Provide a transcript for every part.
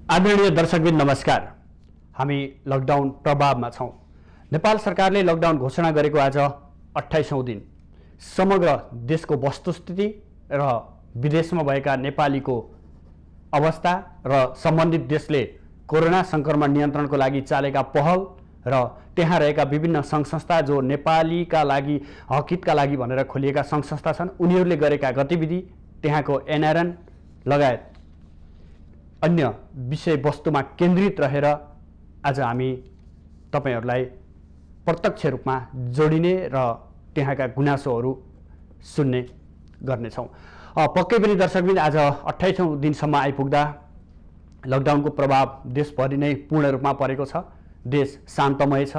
आदरणीय दर्शकबिन नमस्कार। हामी लकडाउन प्रभावमा छौँ। नेपाल सरकारले लकडाउन घोषणा गरेको आज 28औं दिन। समग्र देशको वस्तुस्थिति र विदेशमा भएका नेपालीको अवस्था र सम्बन्धित देशले कोरोना संक्रमण नियन्त्रणको लागि चालेका पहल र त्यहाँ रहेका विभिन्न सङ्घ संस्था जो नेपालीका लागि हकितका लागि भनेर खोलिएका सङ्घ संस्था छन् उनीहरूले गरेका गतिविधि, त्यहाँको एनआरएन लगायत अन्य विषयवस्तुमा केन्द्रित रहेर आज हामी तपाईहरुलाई प्रत्यक्ष रूपमा जोडिने र त्यहाँका गुनासोहरू सुन्ने गर्नेछौँ। पक्कै पनि दर्शकबिन आज 28औं दिनसम्म आइपुग्दा लकडाउनको प्रभाव देशभरि नै पूर्ण रूपमा परेको छ। देश शान्तमय छ।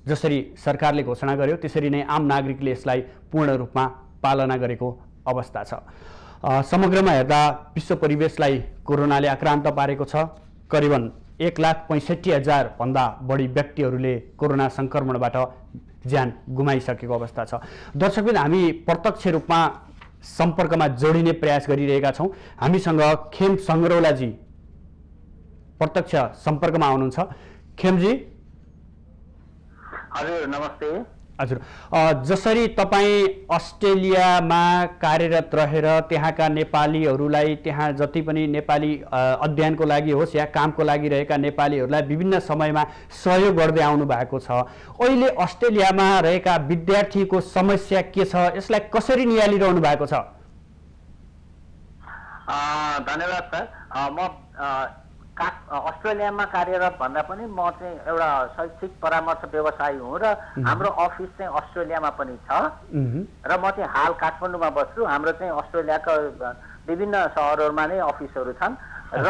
जसरी सरकारले घोषणा गर्यो त्यसरी नै आम नागरिकले यसलाई पूर्ण रूपमा पालना गरेको अवस्था छ। समग्रमा हेर्दा विश्व परिवेशलाई कोरोनाले आक्रान्त पारेको छ। करिबन 1,65,000 भन्दा बढी व्यक्तिहरूले कोरोना संक्रमणबाट ज्यान गुमाइसकेको अवस्था छ। दर्शकबिन हामी प्रत्यक्ष रूपमा सम्पर्कमा जोडिने प्रयास गरिरहेका छौँ। हामीसँग खेम संग्रौलाजी प्रत्यक्ष सम्पर्कमा आउनुहुन्छ। खेमजी हजुर नमस्ते। हजुर, जसरी तपाईँ अस्ट्रेलियामा कार्यरत रहेर त्यहाँका नेपालीहरूलाई, त्यहाँ जति पनि नेपाली अध्ययनको लागि होस् या कामको लागि रहेका नेपालीहरूलाई विभिन्न समयमा सहयोग गर्दै आउनु भएको छ, अहिले अस्ट्रेलियामा रहेका विद्यार्थीको समस्या के छ, यसलाई कसरी नियालिरहनु भएको छ? धन्यवाद सर। म अस्ट्रेलियामा कार्यरत भन्दा पनि म चाहिँ एउटा शैक्षिक परामर्श व्यवसायी हुँ र हाम्रो अफिस चाहिँ अस्ट्रेलियामा पनि छ र म चाहिँ हाल काठमाडौँमा बस्छु। हाम्रो चाहिँ अस्ट्रेलियाका विभिन्न सहरहरूमा नै अफिसहरू छन् र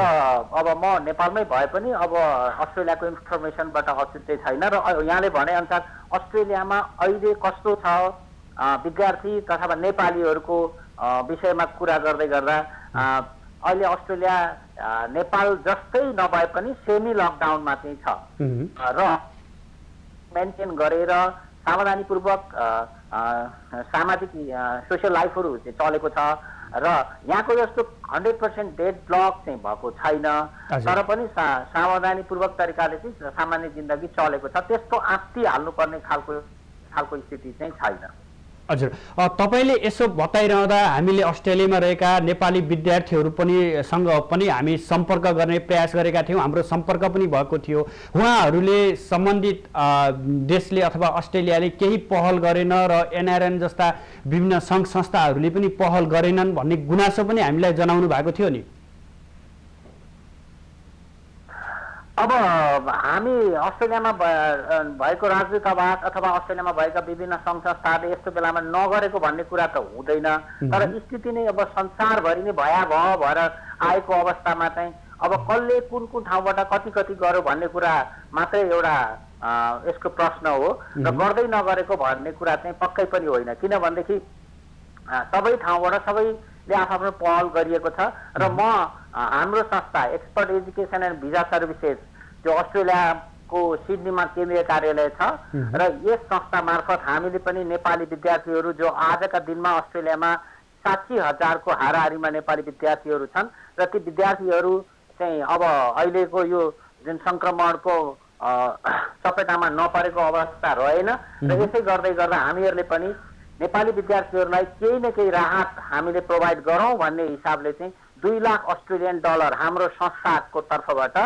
अब म नेपालमै भए पनि अब अस्ट्रेलियाको इन्फर्मेसनबाट अछुट्टै छैन र यहाँले भनेअनुसार अस्ट्रेलियामा अहिले कस्तो छ विद्यार्थी तथा नेपालीहरूको विषयमा कुरा गर्दै गर्दा अहिले अस्ट्रेलिया नेपाल जस्तै नभए पनि सेमी लकडाउनमा चाहिँ छ र मेन्टेन गरेर सावधानीपूर्वक सामाजिक सोसियल लाइफहरू चाहिँ चलेको छ र यहाँको जस्तो 100% डेड ब्लक चाहिँ भएको छैन, तर पनि सावधानीपूर्वक तरिकाले चाहिँ सामान्य जिन्दगी चलेको छ। त्यस्तो आत्ति हाल्नुपर्ने खालको स्थिति चाहिँ छैन। हजुर, तपाईले यसो बताइरहँदा हामीले अस्ट्रेलियामा रहेका नेपाली विद्यार्थीहरू पनि सँग पनि हामी सम्पर्क गर्ने प्रयास गरेका थियौँ। हाम्रो सम्पर्क पनि भएको थियो। उहाँहरूले सम्बन्धित देशले अथवा अस्ट्रेलियाले केही पहल गरेन र एनआरएन जस्ता विभिन्न सङ्घ संस्थाहरूले पनि पहल गरेनन् भन्ने गुनासो पनि हामीलाई जनाउनु भएको थियो नि। अब हामी अस्ट्रेलियामा भएको राजदूतावास अथवा अस्ट्रेलियामा भएका विभिन्न सङ्घ संस्थाहरूले यस्तो बेलामा नगरेको भन्ने कुरा त हुँदैन, तर स्थिति नै अब संसारभरि नै भयावह भएर आएको अवस्थामा चाहिँ अब कसले कुन कुन ठाउँबाट कति कति गर्यो भन्ने कुरा मात्रै एउटा यसको प्रश्न हो र गर्दै नगरेको भन्ने कुरा चाहिँ पक्कै पनि होइन। किनभनेदेखि सबै ठाउँबाट सबैले आफ्नो पहल गरिएको छ र म हाम्रो संस्था expert education and visa services जो अस्ट्रेलियाको सिडनीमा केन्द्रीय कार्यालय छ र यस संस्था मार्फत हामीले पनि नेपाली विद्यार्थीहरू जो आजका दिनमा अस्ट्रेलियामा 60,000 को हाराहारीमा नेपाली विद्यार्थीहरू छन् र ती विद्यार्थीहरू चाहिँ अब अहिलेको यो जुन संक्रमणको चपेटामा नपरेको अवस्था रहेन र यसै गर्दै गर्दा हामीहरूले पनि नेपाली विद्यार्थीहरूलाई केही न केही राहत हामीले प्रोभाइड गरौँ भन्ने हिसाबले चाहिँ 2 लाख अस्ट्रेलियन डलर हाम्रो संस्थाको तर्फबाट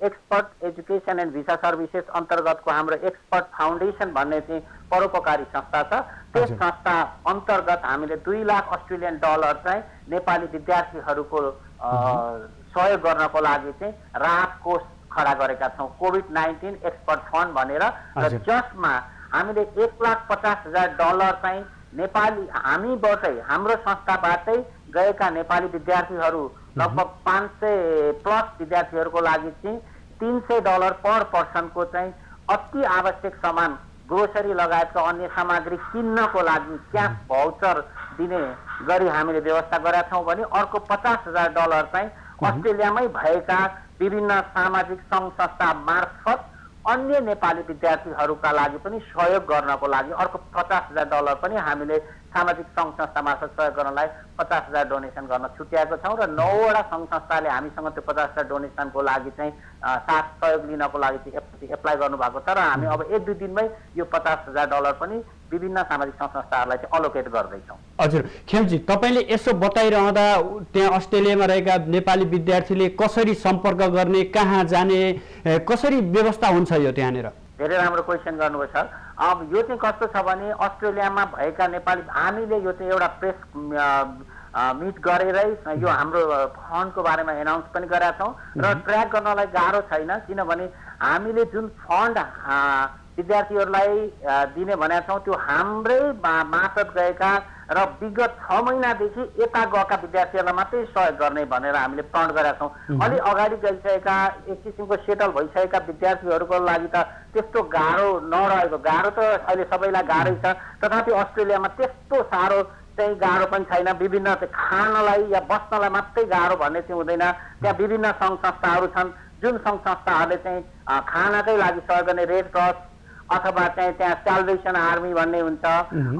expert education and visa services अन्तर्गतको हाम्रो एक्सपर्ट फाउन्डेसन भन्ने चाहिँ परोपकारी संस्था छ। त्यस संस्था अन्तर्गत हामीले 2 लाख अस्ट्रेलियन डलर चाहिँ नेपाली विद्यार्थीहरूको सहयोग गर्नको लागि चाहिँ राहत कोष खडा गरेका छौँ, कोभिड-19 एक्सपर्ट फन्ड भनेर, र जसमा हामीले 1,50,000 डलर चाहिँ नेपाली हामीबाटै हाम्रो संस्थाबाटै गएका नेपाली विद्यार्थीहरू लगभग 500+ विद्यार्थीहरूको लागि चाहिँ $300 पर पर्सनको चाहिँ अति आवश्यक सामान ग्रोसरी लगायतका अन्य सामग्री किन्नको लागि क्यास भाउचर दिने गरी हामीले व्यवस्था गरेका छौँ भने अर्को $50,000 चाहिँ अस्ट्रेलियामै भएका विभिन्न सामाजिक सङ्घ संस्था मार्फत अन्य नेपाली विद्यार्थीहरूका लागि पनि सहयोग गर्नको लागि अर्को $50,000 पनि हामीले सामाजिक सङ्घ संस्था मार्फत सहयोग गर्नलाई 50,000 डोनेसन गर्न छुट्याएको छौँ र 9वटा सङ्घ संस्थाले हामीसँग त्यो 50,000 डोनेसनको लागि चाहिँ साथ सहयोग लिनको लागि चाहिँ एप्लाई गर्नुभएको छ र हामी अब 1-2 दिनमै यो $50,000 पनि विभिन्न सामाजिक सङ्घ संस्थाहरूलाई चाहिँ अलोकेट गर्दैछौँ। हजुर खेमजी, तपाईँले यसो बताइरहँदा त्यहाँ अस्ट्रेलियामा रहेका नेपाली विद्यार्थीले कसरी सम्पर्क गर्ने, कहाँ जाने, कसरी व्यवस्था हुन्छ यो त्यहाँनिर? धेरै राम्रो क्वेसन गर्नुभयो सर। अब यो चाहिँ कस्तो छ भने अस्ट्रेलियामा भएका नेपाली हामीले यो चाहिँ एउटा प्रेस मिट गरेरै यो हाम्रो फन्डको बारेमा एनाउन्स पनि गरेका छौँ र ट्र्याक गर्नलाई गाह्रो छैन, किनभने हामीले जुन फन्ड विद्यार्थीहरूलाई दिने भनेका छौँ त्यो हाम्रै मार्फत गएका र विगत 6 महिनादेखि यता गएका विद्यार्थीहरूलाई मात्रै सहयोग गर्ने भनेर हामीले प्रण गरेका छौँ। अलि अगाडि गइसकेका एक किसिमको सेटल भइसकेका विद्यार्थीहरूको लागि त त्यस्तो गाह्रो नरहेको, गाह्रो त अहिले सबैलाई गाह्रै छ, तथापि अस्ट्रेलियामा त्यस्तो साह्रो चाहिँ गाह्रो पनि छैन। विभिन्न खानलाई या बस्नलाई मात्रै गाह्रो भन्ने चाहिँ हुँदैन। त्यहाँ विभिन्न सङ्घ संस्थाहरू छन् जुन सङ्घ संस्थाहरूले चाहिँ खानाकै लागि सहयोग गर्ने रेड क्रस अथवा चाहिँ त्यहाँ साल्भेसन आर्मी भन्ने हुन्छ,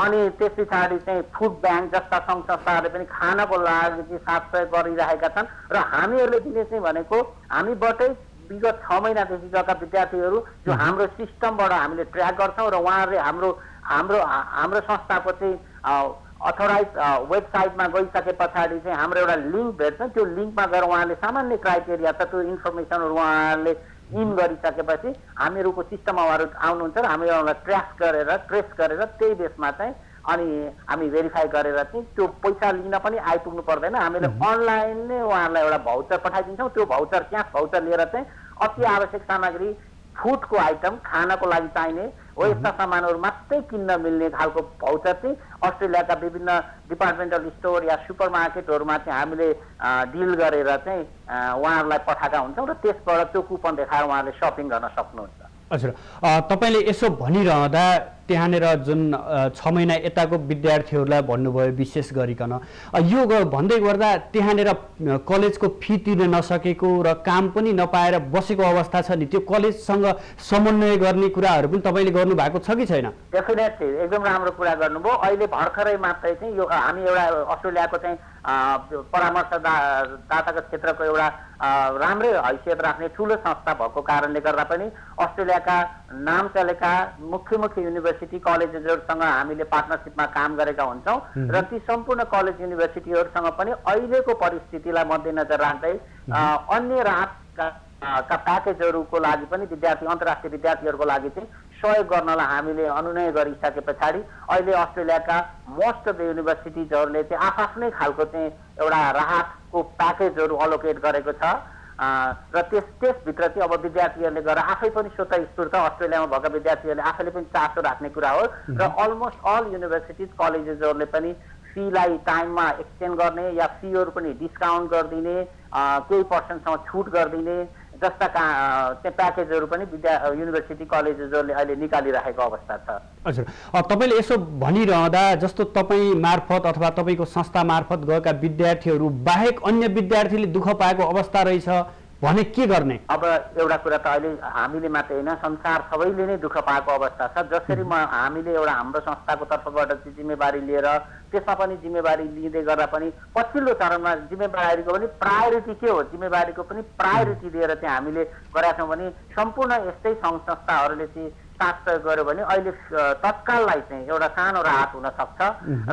अनि त्यस पछाडि चाहिँ फुड ब्याङ्क जस्ता सङ्घ संस्थाहरूले पनि खानाको लागि चाहिँ साथ सहयोग गरिरहेका छन् र हामीहरूले दिने चाहिँ भनेको हामीबाटै विगत 6 महिनादेखि गएका विद्यार्थीहरू जो हाम्रो सिस्टमबाट हामीले ट्र्याक गर्छौँ र उहाँहरूले हाम्रो संस्थाको चाहिँ अथोराइज वेबसाइटमा गइसके पछाडि चाहिँ हाम्रो एउटा लिङ्क भेट्छ। त्यो लिङ्कमा गएर उहाँले सामान्य क्राइटेरिया त त्यो इन्फर्मेसनहरू उहाँहरूले इन गरिसकेपछि हामीहरूको सिस्टममा उहाँहरू आउनुहुन्छ र हामी उहाँलाई ट्रेस गरेर त्यही बेसमा चाहिँ अनि हामी भेरिफाई गरेर चाहिँ त्यो पैसा लिन पनि आइपुग्नु पर्दैन। हामीले अनलाइन नै उहाँहरूलाई एउटा भाउचर पठाइदिन्छौँ। त्यो भाउचर क्यास भाउचर लिएर चाहिँ अति आवश्यक सामग्री, फुडको आइटम, खानाको लागि चाहिने हो यस्ता सामानहरू मात्रै किन्न मिल्ने खालको भाउचर चाहिँ अस्ट्रेलियाका विभिन्न डिपार्टमेन्टल स्टोर या सुपर मार्केटहरूमा चाहिँ हामीले डिल गरेर चाहिँ उहाँहरूलाई पठाएका हुन्छौँ र त्यसबाट त्यो कुपन देखाएर उहाँहरूले सपिङ गर्न सक्नुहुन्छ। हजुर, तपाईँले यसो भनिरहँदा त्यहाँनिर जुन 6 महिना यताको विद्यार्थीहरूलाई भन्नुभयो विशेष गरिकन, यो भन्दै गर्दा त्यहाँनिर कलेजको फी तिर्न नसकेको र काम पनि नपाएर बसेको अवस्था छ नि, त्यो कलेजसँग समन्वय गर्ने कुराहरू पनि तपाईँले गर्नुभएको छ कि छैन? डेफिनेटली एकदम राम्रो कुरा गर्नुभयो। अहिले भर्खरै मात्रै चाहिँ यो हामी एउटा अस्ट्रेलियाको चाहिँ परामर्शदाताको क्षेत्रको एउटा राम्रै हैसियत राख्ने ठुलो संस्था भएको कारणले गर्दा पनि अस्ट्रेलियाका नाम चलेका मुख्य युनिभर्सिटी कलेजेसहरूसँग हामीले पार्टनरसिपमा काम गरेका हुन्छौँ र ती सम्पूर्ण कलेज युनिभर्सिटीहरूसँग पनि अहिलेको परिस्थितिलाई मध्यनजर राख्दै अन्य राहतका प्याकेजहरूको लागि पनि अन्तर्राष्ट्रिय विद्यार्थीहरूको लागि चाहिँ सहयोग गर्नलाई हामीले अनुनय गरिसके पछाडि अहिले अस्ट्रेलियाका मोस्ट अफ द युनिभर्सिटिजहरूले चाहिँ आफ्नै खालको चाहिँ एउटा राहतको प्याकेजहरू अलोकेट गरेको छ र त्यसभित्र चाहिँ अब विद्यार्थीहरूले गएर आफै पनि स्वतः स्फूर्त अस्ट्रेलियामा भएका विद्यार्थीहरूले आफैले पनि चासो राख्ने कुरा हो र अलमोस्ट अल युनिभर्सिटिज कलेजेसहरूले पनि फीलाई टाइममा एक्सटेन्ड गर्ने या फीहरू पनि डिस्काउन्ट गरिदिने, केही पर्सेन्टसम्म छुट गरिदिने जस्ता चाहिँ प्याकेजहरू पनि युनिभर्सिटी कलेजेसहरूले अहिले निकालिरहेको अवस्था छ। हजुर, तपाईँले यसो भनिरहँदा जस्तो तपाईँ मार्फत अथवा तपाईँको संस्था मार्फत गएका विद्यार्थीहरू बाहेक अन्य विद्यार्थीले दुःख पाएको अवस्था रहेछ भने के गर्ने? अब एउटा कुरा त अहिले हामीले मात्रै होइन, संसार सबैले नै दुःख पाएको अवस्था छ। जसरी हामीले एउटा हाम्रो संस्थाको तर्फबाट चाहिँ जिम्मेवारी लिएर त्यसमा पनि जिम्मेवारी लिँदै गर्दा पनि पछिल्लो चरणमा जिम्मेवारीको पनि प्रायोरिटी के हो, जिम्मेवारीको पनि प्रायोरिटी दिएर चाहिँ हामीले गरेका छौँ भने सम्पूर्ण यस्तै सङ्घ संस्थाहरूले चाहिँ साथ सहयोग गर्यो भने अहिले तत्काललाई चाहिँ एउटा सानो राहत हुन सक्छ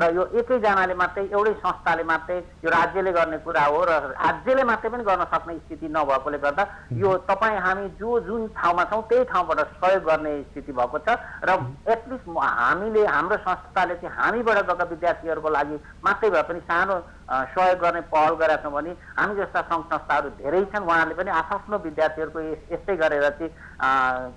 र यो एकैजनाले मात्रै, एउटै संस्थाले मात्रै यो राज्यले गर्ने कुरा हो र राज्यले मात्रै पनि गर्न सक्ने स्थिति नभएकोले गर्दा यो हामी जुन ठाउँमा छौँ त्यही ठाउँबाट सहयोग गर्ने स्थिति भएको छ र एटलिस्ट हाम्रो संस्थाले चाहिँ हामीबाट गएका विद्यार्थीहरूको लागि मात्रै भए पनि सानो सहयोग गर्ने पहल गरेका छौँ भने हामी जस्ता सङ्घ संस्थाहरू धेरै छन्, उहाँहरूले पनि आफ्नो विद्यार्थीहरूको यस्तै गरेर चाहिँ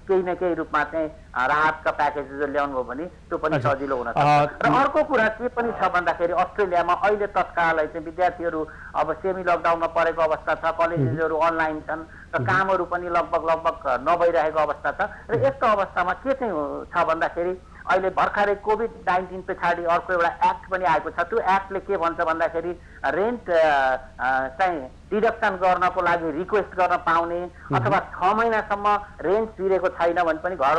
केही न केही रूपमा चाहिँ राहतका प्याकेजेसहरू ल्याउनु भयो भने त्यो पनि सजिलो हुन सक्छ। र अर्को कुरा के पनि छ भन्दाखेरि अस्ट्रेलियामा अहिले तत्कालै चाहिँ विद्यार्थीहरू अब सेमी लकडाउनमा परेको अवस्था छ, कलेजेसहरू अनलाइन छन् र कामहरू पनि लगभग नभइरहेको अवस्था छ र यस्तो अवस्थामा के चाहिँ छ भन्दाखेरि अहिले भर्खरै कोभिड-19 पछाडि अर्को एउटा एक्ट पनि आएको छ। त्यो एक्टले के भन्छ भन्दाखेरि रेन्ट चाहिँ डिडक्सन गर्नको लागि रिक्वेस्ट गर्न पाउने अथवा 6 महिनासम्म रेन्ट तिरेको छैन भने पनि घर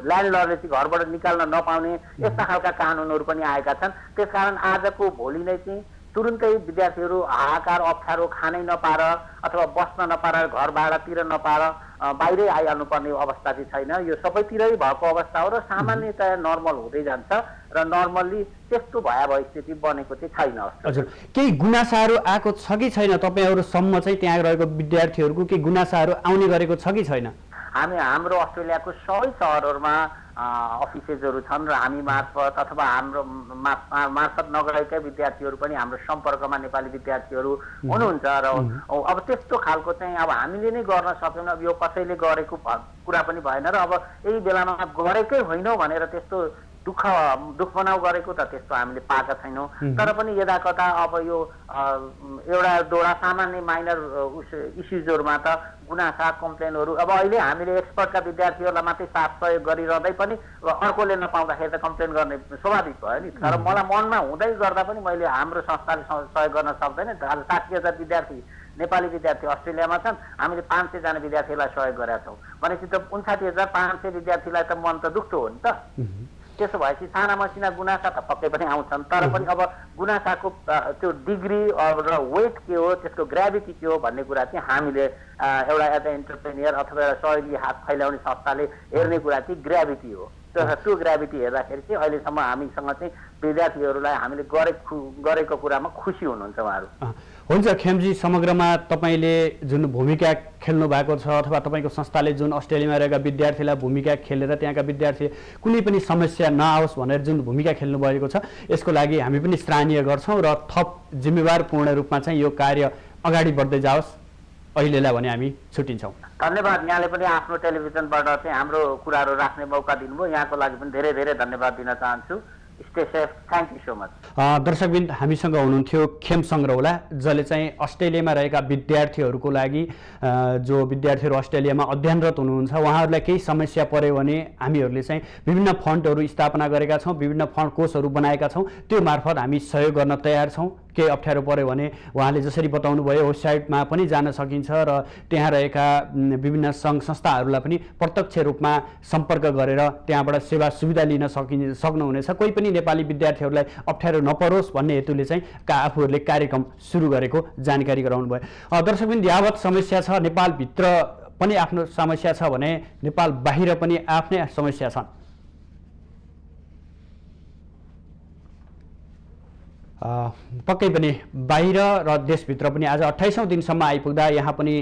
ल्यान्डलर्डले चाहिँ घरबाट निकाल्न नपाउने यस्ता खालका कानुनहरू पनि आएका छन्। त्यसकारण आजको भोलि नै चाहिँ तुरुन्तै विद्यार्थीहरू हाहाकार अप्ठ्यारो खानै नपाएर अथवा बस्न नपाएर घर भाडा तिर नपाएर बाहिरै आइहाल्नु पर्ने अवस्था चाहिँ छैन। यो सबैतिरै भएको अवस्था हो र सामान्यतया नर्मल हुँदै जान्छ र नर्मल्ली त्यस्तो भयावह स्थिति बनेको चाहिँ छैन। हजुर, केही गुनासाहरू आएको छ कि छैन? तपाईँहरूसम्म चाहिँ त्यहाँ रहेको विद्यार्थीहरूको केही गुनासाहरू आउने गरेको छ कि छैन? हाम्रो अस्ट्रेलियाको सबै सहरहरूमा अफिसेसहरू छन् र हामी मार्फत अथवा हाम्रो मार्फत नगएकै विद्यार्थीहरू पनि हाम्रो सम्पर्कमा नेपाली विद्यार्थीहरू हुनुहुन्छ र अब त्यस्तो खालको चाहिँ अब हामीले नै गर्न सक्यौँ। अब यो कसैले गरेको कुरा पनि भएन र अब यही बेलामा गरेकै होइनौँ भनेर त्यस्तो दुःख बनाउ गरेको त त्यस्तो हामीले पाएका छैनौँ। तर पनि यदाकता अब यो एउटा दोडा सामान्य माइनर इस्युजहरूमा त गुनासा कम्प्लेनहरू अब अहिले हामीले एक्सपर्टका विद्यार्थीहरूलाई मात्रै साथ सहयोग गरिरहँदै पनि अर्कोले नपाउँदाखेरि त कम्प्लेन गर्ने स्वाभाविक भयो नि। तर मलाई मनमा हुँदै गर्दा पनि मैले हाम्रो संस्थाले सहयोग गर्न सक्दैन। 60,000 विद्यार्थी नेपाली विद्यार्थी अस्ट्रेलियामा छन्, हामीले 500 जना विद्यार्थीलाई सहयोग गरेका छौँ भनेपछि त 59,500 विद्यार्थीलाई त मन त दुख्दो हो नि त। त्यसो भएपछि साना मसिना गुनासा त पक्कै पनि आउँछन्, तर पनि अब गुनासाको त्यो डिग्री र वेट के हो, त्यसको ग्राभिटी के हो भन्ने कुरा चाहिँ हामीले एउटा एज अ एन्टरप्रेनियर अथवा एउटा सहयोगी हात फैलाउने संस्थाले हेर्ने कुरा चाहिँ ग्राभिटी हो। त्यो ग्राभिटी हेर्दाखेरि चाहिँ अहिलेसम्म हामीसँग चाहिँ विद्यार्थीहरूलाई हामीले गरेको कुरामा खुसी हुनुहुन्छ उहाँहरू। हुन्छ खेमजी, समग्रमा तपाईँले जुन भूमिका खेल्नु भएको छ अथवा तपाईँको संस्थाले जुन अस्ट्रेलियामा रहेका विद्यार्थीलाई भूमिका खेलेर त्यहाँका विद्यार्थी कुनै पनि समस्या नआओस् भनेर जुन भूमिका खेल्नु भएको छ यसको लागि हामी पनि सराहनीय गर्छौँ र थप जिम्मेवारपूर्ण रूपमा चाहिँ यो कार्य अगाडि बढ्दै जाओस्। अहिलेलाई भने हामी छुट्टिन्छौँ। धन्यवाद। यहाँले पनि आफ्नो टेलिभिजनबाट चाहिँ हाम्रो कुराहरू राख्ने मौका दिनुभयो, यहाँको लागि पनि धेरै धेरै धन्यवाद दिन चाहन्छु। Stay safe, thank you so much. दर्शकबिन, हामीसँग हुनुहुन्थ्यो खेम सङ्ग्रौला, जसले चाहिँ अस्ट्रेलियामा रहेका विद्यार्थीहरूको लागि जो विद्यार्थीहरू अस्ट्रेलियामा अध्ययनरत हुनुहुन्छ उहाँहरूलाई केही समस्या पर्यो भने हामीहरूले चाहिँ विभिन्न फन्डहरू स्थापना गरेका छौँ, विभिन्न फन्ड कोषहरू बनाएका छौँ। त्यो मार्फत हामी सहयोग गर्न तयार छौँ। केही अप्ठ्यारो पर्यो भने उहाँले जसरी बताउनु भयो वेबसाइटमा पनि जान सकिन्छ र त्यहाँ रहेका विभिन्न सङ्घ संस्थाहरूलाई पनि प्रत्यक्ष रूपमा सम्पर्क गरेर त्यहाँबाट सेवा सुविधा लिन सक्नुहुनेछ। कोही पनि नेपाली विद्यार्थीहरूलाई अप्ठ्यारो नपरोस् भन्ने हेतुले चाहिँ आफूहरूले कार्यक्रम सुरु गरेको जानकारी गराउनु भयो। दर्शकबिन, यावत समस्या छ, नेपालभित्र पनि आफ्नो समस्या छ भने नेपाल बाहिर पनि आफ्नै समस्या छन्। पक्कै पनि बाहिर र देशभित्र पनि आज 28औं दिनसम्म आइपुग्दा यहाँ पनि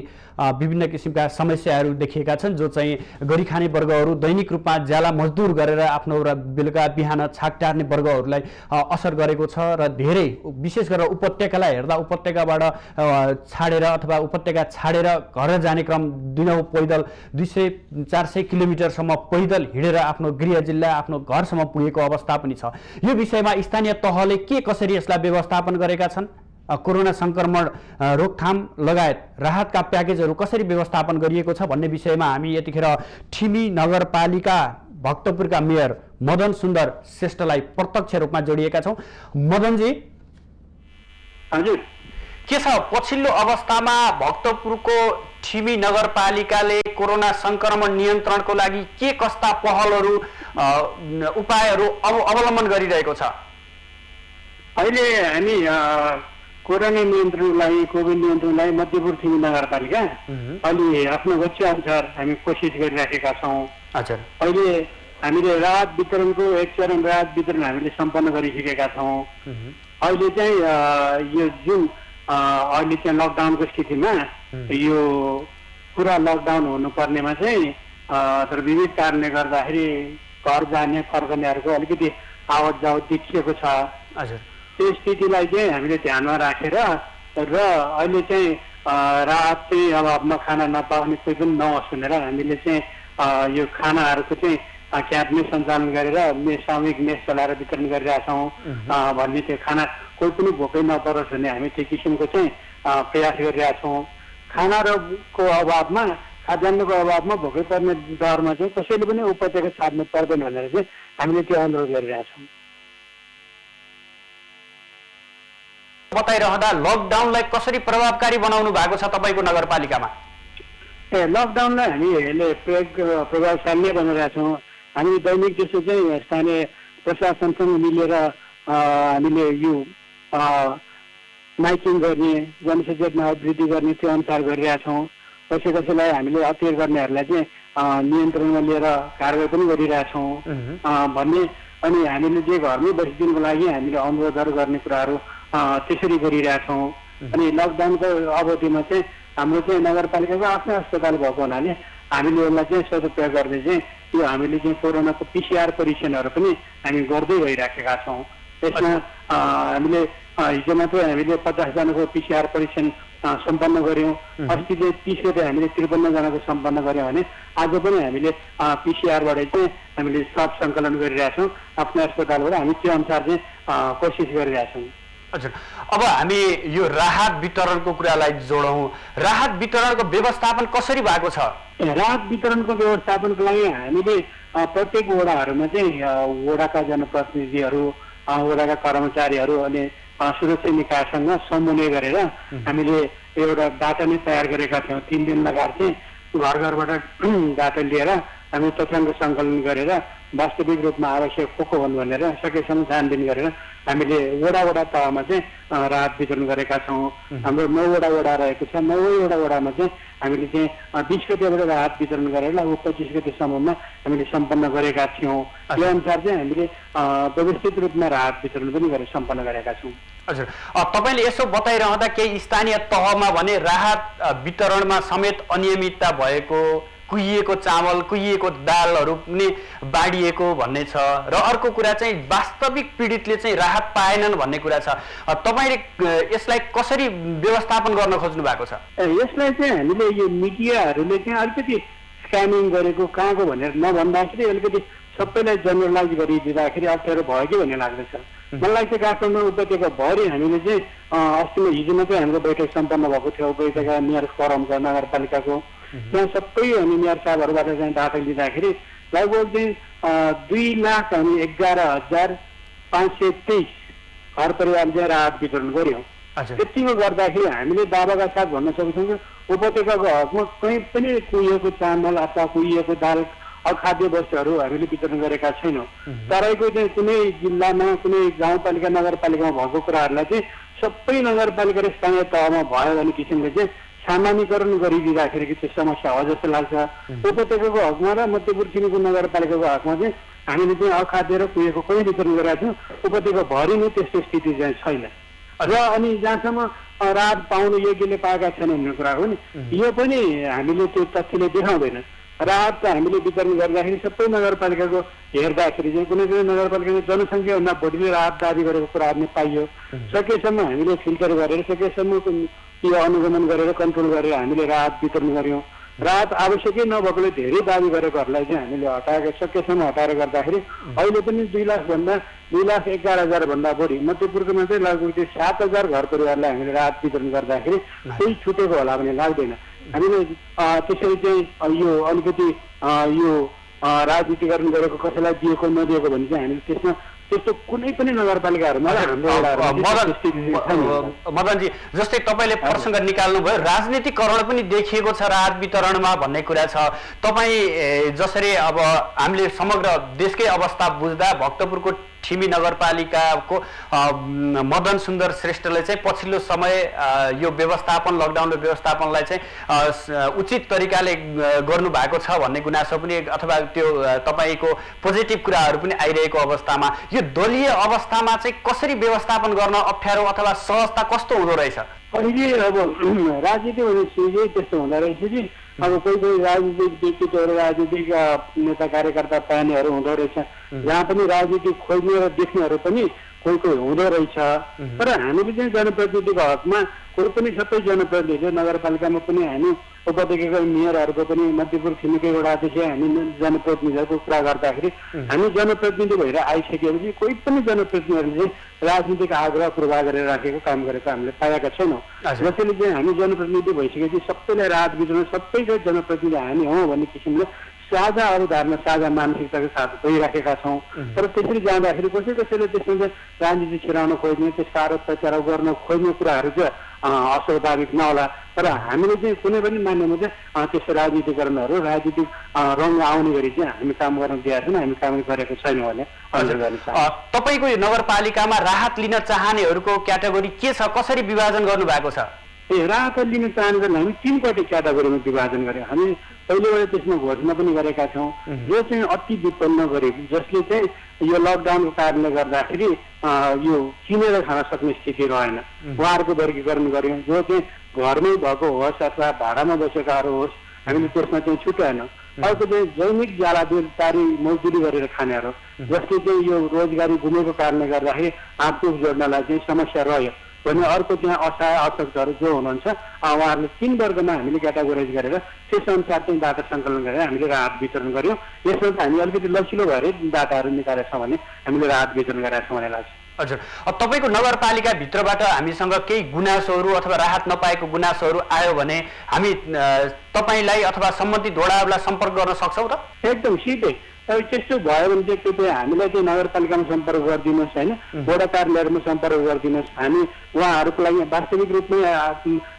विभिन्न किसिमका समस्याहरू देखिएका छन्, जो चाहिँ गरी खाने वर्गहरू दैनिक रूपमा ज्याला मजदुर गरेर आफ्नो र बेलुका बिहान छाक टार्ने वर्गहरूलाई असर गरेको छ र धेरै विशेष गरेर उपत्यकालाई हेर्दा उपत्यकाबाट छाडेर अथवा उपत्यका छाडेर घर जाने क्रम दिनहुँ पैदल 200-400 किलोमिटरसम्म पैदल हिँडेर आफ्नो गृह जिल्ला आफ्नो घरसम्म पुगेको अवस्था पनि छ। यो विषयमा स्थानीय तहले के कसरी यसलाई व्यवस्थापन गरेका छन्, कोरोना संक्रमण रोकथाम लगायत राहतका प्याकेजहरू कसरी व्यवस्थापन गरिएको छ भन्ने विषयमा हामी यतिखेर ठिमी नगरपालिका भक्तपुरका मेयर मदन सुन्दर श्रेष्ठलाई प्रत्यक्ष रूपमा जोडिएका छौँ। मदनजी, हजुर, के छ पछिल्लो अवस्थामा भक्तपुरको ठिमी नगरपालिकाले कोरोना संक्रमण नियन्त्रणको लागि के कस्ता पहलहरू उपायहरू अवलम्बन गरिरहेको छ? अहिले हामी कोरोना नियन्त्रणलाई कोभिड नियन्त्रणलाई मध्यपुर ठिमी नगरपालिका अहिले आफ्नो गति अनुसार हामी कोसिस गरिराखेका छौँ। हजुर, अहिले हामीले राहत वितरणको एक चरण राहत वितरण हामीले सम्पन्न गरिसकेका छौँ। अहिले चाहिँ यो जुन अहिले चाहिँ लकडाउनको स्थितिमा यो पुरा लकडाउन हुनुपर्नेमा चाहिँ तर विविध कारणले गर्दाखेरि घर जाने फर्कनेहरूको अलिकति आवत जावत देखिएको छ। हजुर, त्यो स्थितिलाई चाहिँ हामीले ध्यानमा राखेर र अहिले चाहिँ राहत चाहिँ अभावमा खाना नपाउने कोही पनि नहोस् भनेर हामीले चाहिँ यो खानाहरूको चाहिँ क्याम्प सञ्चालन गरेर सामूहिक मेस चलाएर वितरण गरिरहेछौँ भन्ने त्यो खाना कोही पनि भोकै नपरोस् भन्ने हामी त्यो किसिमको चाहिँ प्रयास गरिरहेछौँ। खानाको अभावमा खाद्यान्नको अभावमा भोकै पर्ने डरमा चाहिँ कसैले पनि उपत्यका छाड्नु पर्दैन भनेर चाहिँ हामीले त्यो अनुरोध गरिरहेछौँ। बताइरहँदा लकडाउनलाई कसरी प्रभावकारी बनाउनु भएको छ तपाईँको नगरपालिकामा? लकडाउनलाई हामीले प्रभावशाली नै बनाइरहेछौँ। हामी दैनिक जस्तो चाहिँ स्थानीय प्रशासनसँग मिलेर हामीले यो माइकिङ गर्ने, जनसचेतना अभिवृद्धि गर्ने त्यो अनुसार गरिरहेछौँ। कसैलाई हामीले अत्याचार गर्नेहरूलाई चाहिँ नियन्त्रणमा लिएर कारवाही पनि गरिरहेछौँ भन्ने, अनि हामीले चाहिँ घरमै बसिदिनुको लागि हामीले अनुरोधहरू गर्ने कुराहरू त्यसरी गरिरहेछौँ। अनि लकडाउनको अवधिमा चाहिँ हाम्रो चाहिँ नगरपालिकाको आफ्नै अस्पताल भएको हुनाले हामीले यसलाई चाहिँ सदुपयोग गर्दै चाहिँ यो हामीले चाहिँ कोरोनाको PCR परीक्षणहरू पनि हामी गर्दै गइराखेका छौँ। त्यसमा हामीले हिजो मात्रै हामीले 50 जनाको PCR परीक्षण सम्पन्न गऱ्यौँ। अस्ति चाहिँ 30 गते हामीले 53 जनाको सम्पन्न गऱ्यौँ भने आज पनि हामीले PCR बाट चाहिँ हामीले सब सङ्कलन गरिरहेछौँ। आफ्नो अस्पतालबाट हामी त्यो अनुसार चाहिँ कोसिस गरिरहेछौँ। हजुर, अब हामी यो राहत वितरणको कुरालाई जोडौँ। राहत वितरणको व्यवस्थापन कसरी भएको छ? राहत वितरणको व्यवस्थापनको लागि हामीले प्रत्येक वडाहरूमा चाहिँ वडाका जनप्रतिनिधिहरू, वडाका कर्मचारीहरू अनि सुरक्षा निकायसँग समन्वय गरेर हामीले एउटा डाटा नै तयार गरेका थियौँ। 3 दिन लगाएर चाहिँ घर घरबाट डाटा लिएर हामी तथ्याङ्क सङ्कलन गरेर वास्तविक रूपमा आवश्यक को हुन् भनेर सकेसम्म छानबिन गरेर हामीले वडा तहमा चाहिँ राहत वितरण गरेका छौँ। हाम्रो 9 वडा रहेको छ। 9 वडामा चाहिँ हामीले चाहिँ 20 गतेबाट राहत वितरण गरेर 25 गतेसम्ममा हामीले सम्पन्न गरेका थियौँ। त्यो अनुसार चाहिँ हामीले व्यवस्थित रूपमा राहत वितरण पनि गरेर सम्पन्न गरेका छौँ। हजुर, तपाईँले यसो बताइरहँदा केही स्थानीय तहमा भने राहत वितरणमा समेत अनियमितता भएको, कुहिएको चामल, कुहिएको दालहरू पनि बाँडिएको भन्ने छ र अर्को कुरा चाहिँ वास्तविक पीडितले चाहिँ राहत पाएनन् भन्ने कुरा छ। तपाईँले यसलाई कसरी व्यवस्थापन गर्न खोज्नु भएको छ? यसलाई चाहिँ हामीले यो मिडियाहरूले चाहिँ अलिकति स्क्यानिङ गरेको कहाँको भनेर नभन्दाखेरि अलिकति सबैलाई जनरलाइज गरिदिँदाखेरि अप्ठ्यारो भयो कि भन्ने लाग्दछ। मलाई लाग्छ काठमाडौँ उपत्यकाभरि हामीले चाहिँ अस्तिमा हिजो मात्रै हाम्रो बैठक सम्पन्न भएको थियो उपत्यका मेयर फोरमको नगरपालिकाको। त्यहाँ सबै हामी मेयर साहबहरूबाट चाहिँ डाटा लिँदाखेरि लगभग चाहिँ 2,11,523 घर परिवार चाहिँ राहत वितरण गऱ्यौँ। त्यतिको गर्दाखेरि हामीले दावाका साथ भन्न सक्छौँ कि उपत्यकाको हकमा कहीँ पनि कुहिएको चामल अथवा कुहिएको दाल, अखाद्य वस्तुहरू हामीले वितरण गरेका छैनौँ। तराईको चाहिँ कुनै जिल्लामा, कुनै गाउँपालिका, नगरपालिकामा भएको कुराहरूलाई चाहिँ सबै नगरपालिका र स्थानीय तहमा भयो भने किसिमले चाहिँ सामान्यकरण गरिदिँदाखेरि त्यो समस्या हो जस्तो लाग्छ। उपत्यकाको हकमा र मध्यपुर छिमेकी नगरपालिकाको हकमा चाहिँ हामीले चाहिँ अखाद्य र कुहिएको कहीँ वितरण गरेका छौँ। उपत्यकाभरि नै त्यस्तो स्थिति चाहिँ छैन। र अनि जहाँसम्म राहत पाउनु योग्यले पाएका छैनन् भन्ने कुरा हो नि, यो पनि हामीले त्यो तथ्यले देखाउँदैन। राहत त हामीले वितरण गर्दाखेरि सबै नगरपालिकाको हेर्दाखेरि चाहिँ कुनै कुनै नगरपालिकाको जनसङ्ख्याभन्दा बढीले राहत दाबी गरेको कुराहरू नै पाइयो। सकेसम्म हामीले फिल्टर गरेर, सकेसम्म यो अनुगमन गरेर, कन्ट्रोल गरेर हामीले राहत वितरण गऱ्यौँ। राहत आवश्यकै नभएकोले धेरै दाबी गरेकोहरूलाई चाहिँ हामीले हटाएर, सकेसम्म हटाएर गर्दाखेरि अहिले पनि 2,11,000 भन्दा बढी, मध्यपुरको मात्रै लगभग 7,000 घर परिवारलाई हामीले राहत वितरण गर्दाखेरि केही छुटेको होला भन्ने लाग्दैन। हामीले त्यसरी चाहिँ यो अलिकति यो राजनीतिकरण गरेको, कसैलाई दिएको नदिएको भने चाहिँ हामीले त्यसमा त्यस्तो कुनै पनि नगरपालिकाहरूमा मदनजी, जस्तै तपाईँले प्रसङ्ग निकाल्नुभयो, राजनीतिकरण पनि देखिएको छ राहत वितरणमा भन्ने कुरा छ। तपाईँ जसरी अब हामीले समग्र देशकै अवस्था बुझ्दा भक्तपुरको ठिमी नगरपालिकाको मदन सुन्दर श्रेष्ठले चाहिँ पछिल्लो समय यो व्यवस्थापन, लकडाउनको व्यवस्थापनलाई चाहिँ उचित तरिकाले गर्नुभएको छ भन्ने गुनासो पनि अथवा त्यो तपाईँको पोजिटिभ कुराहरू पनि आइरहेको अवस्थामा यो दलीय अवस्थामा चाहिँ कसरी व्यवस्थापन गर्न अप्ठ्यारो अथवा सहजता कस्तो हुँदो रहेछ? अहिले अब राजनीति भनेपछि त्यस्तो हुँदो रहेछ कि अब कोही कोही राजनीतिक व्यक्तित्वहरू, राजनीतिक नेता कार्यकर्ता पाउनेहरू हुँदो रहेछ, जहाँ पनि राजनीति खोज्ने र देख्नेहरू पनि कोही कोही हुँदो रहेछ। तर हामीले चाहिँ जनप्रतिनिधिको हकमा कोही पनि, सबै जनप्रतिनिधि नगरपालिकामा पनि हामी उपत्यकाको मेयरहरूको पनि मध्यपुर छिमेकी वडादेखि हामी जनप्रतिनिधिहरूको कुरा गर्दाखेरि हामी जनप्रतिनिधि भएर आइसकेपछि कोही पनि जनप्रतिनिधिहरूले चाहिँ राजनीतिक आग्रह पूर्वाग्रह गरेर राखेको काम गरेको हामीले पाएका छैनौँ। जसैले चाहिँ हामी जनप्रतिनिधि भइसकेपछि सबैलाई राहत वितरण सबैको जनप्रतिनिधि हामी हौँ भन्ने किसिमले साझा अवधारणा साझा मानसिकताको साथ गइराखेका छौँ। तर त्यसरी जाँदाखेरि कसैले त्यसमा चाहिँ राजनीति छिराउन खोज्ने त्यसका आरोप प्रत्यारोप गर्न खोज्ने कुराहरू चाहिँ अस्वाभाविक नहोला। तर हामीले चाहिँ कुनै पनि मान्यमा चाहिँ त्यस्तो राजनीतिकरणहरू राजनीतिक रङ आउने गरी चाहिँ हामी काम गर्न दिएका छैनौँ, हामी काम गरेको छैनौँ भने अनुरोध गर्न चाहन्छु। तपाईँको यो नगरपालिकामा राहत लिन चाहनेहरूको क्याटेगोरी के छ, कसरी विभाजन गर्नुभएको छ? राहत लिन चाहनेलाई हामी 3 वटा क्याटेगोरीमा विभाजन गर्यौँ। हामी पहिलेबाट त्यसमा घोषणा पनि गरेका छौँ। जो चाहिँ अति विपन्न गरिब, जसले चाहिँ यो लकडाउनको कारणले गर्दाखेरि यो किनेर खान सक्ने स्थिति रहेन, उहाँहरूको वर्गीकरण गर्यौँ। जो चाहिँ घरमै भएको होस् अथवा भाडामा बसेकाहरू होस्, हामीले त्यसमा चाहिँ छुट्याएनौँ। अर्को चाहिँ दैनिक ज्यालादारी मजदुरी गरेर खानेहरू, जसले चाहिँ यो रोजगारी गुमेको कारणले गर्दाखेरि हातमुख जोड्नलाई चाहिँ समस्या रह्यो भने अर्को त्यहाँ असहाय अशक्तहरू जो हुनुहुन्छ उहाँहरूले 3 वर्गमा हामीले क्याटेगोराइज गरेर त्यसअनुसार चाहिँ डाटा सङ्कलन गरेर हामीले राहत वितरण गर्यौँ। यसमा चाहिँ हामी अलिकति लचिलो भएर डाटाहरू निकालेका छौँ भने हामीले राहत वितरण गरेका छौँ भन्ने लाग्छ। हजुर, अब तपाईँको नगरपालिकाभित्रबाट हामीसँग केही गुनासोहरू अथवा राहत नपाएको गुनासोहरू आयो भने हामी तपाईँलाई अथवा सम्बन्धित वडाहरूलाई सम्पर्क गर्न सक्छौँ त? एकदम सिधै त्यस्तो भयो भने चाहिँ कृपया हामीलाई चाहिँ नगरपालिकामा सम्पर्क गरिदिनुहोस्, होइन वडा कार्यालयहरूमा सम्पर्क गरिदिनुहोस्। हामी उहाँहरूको लागि वास्तविक रूपमै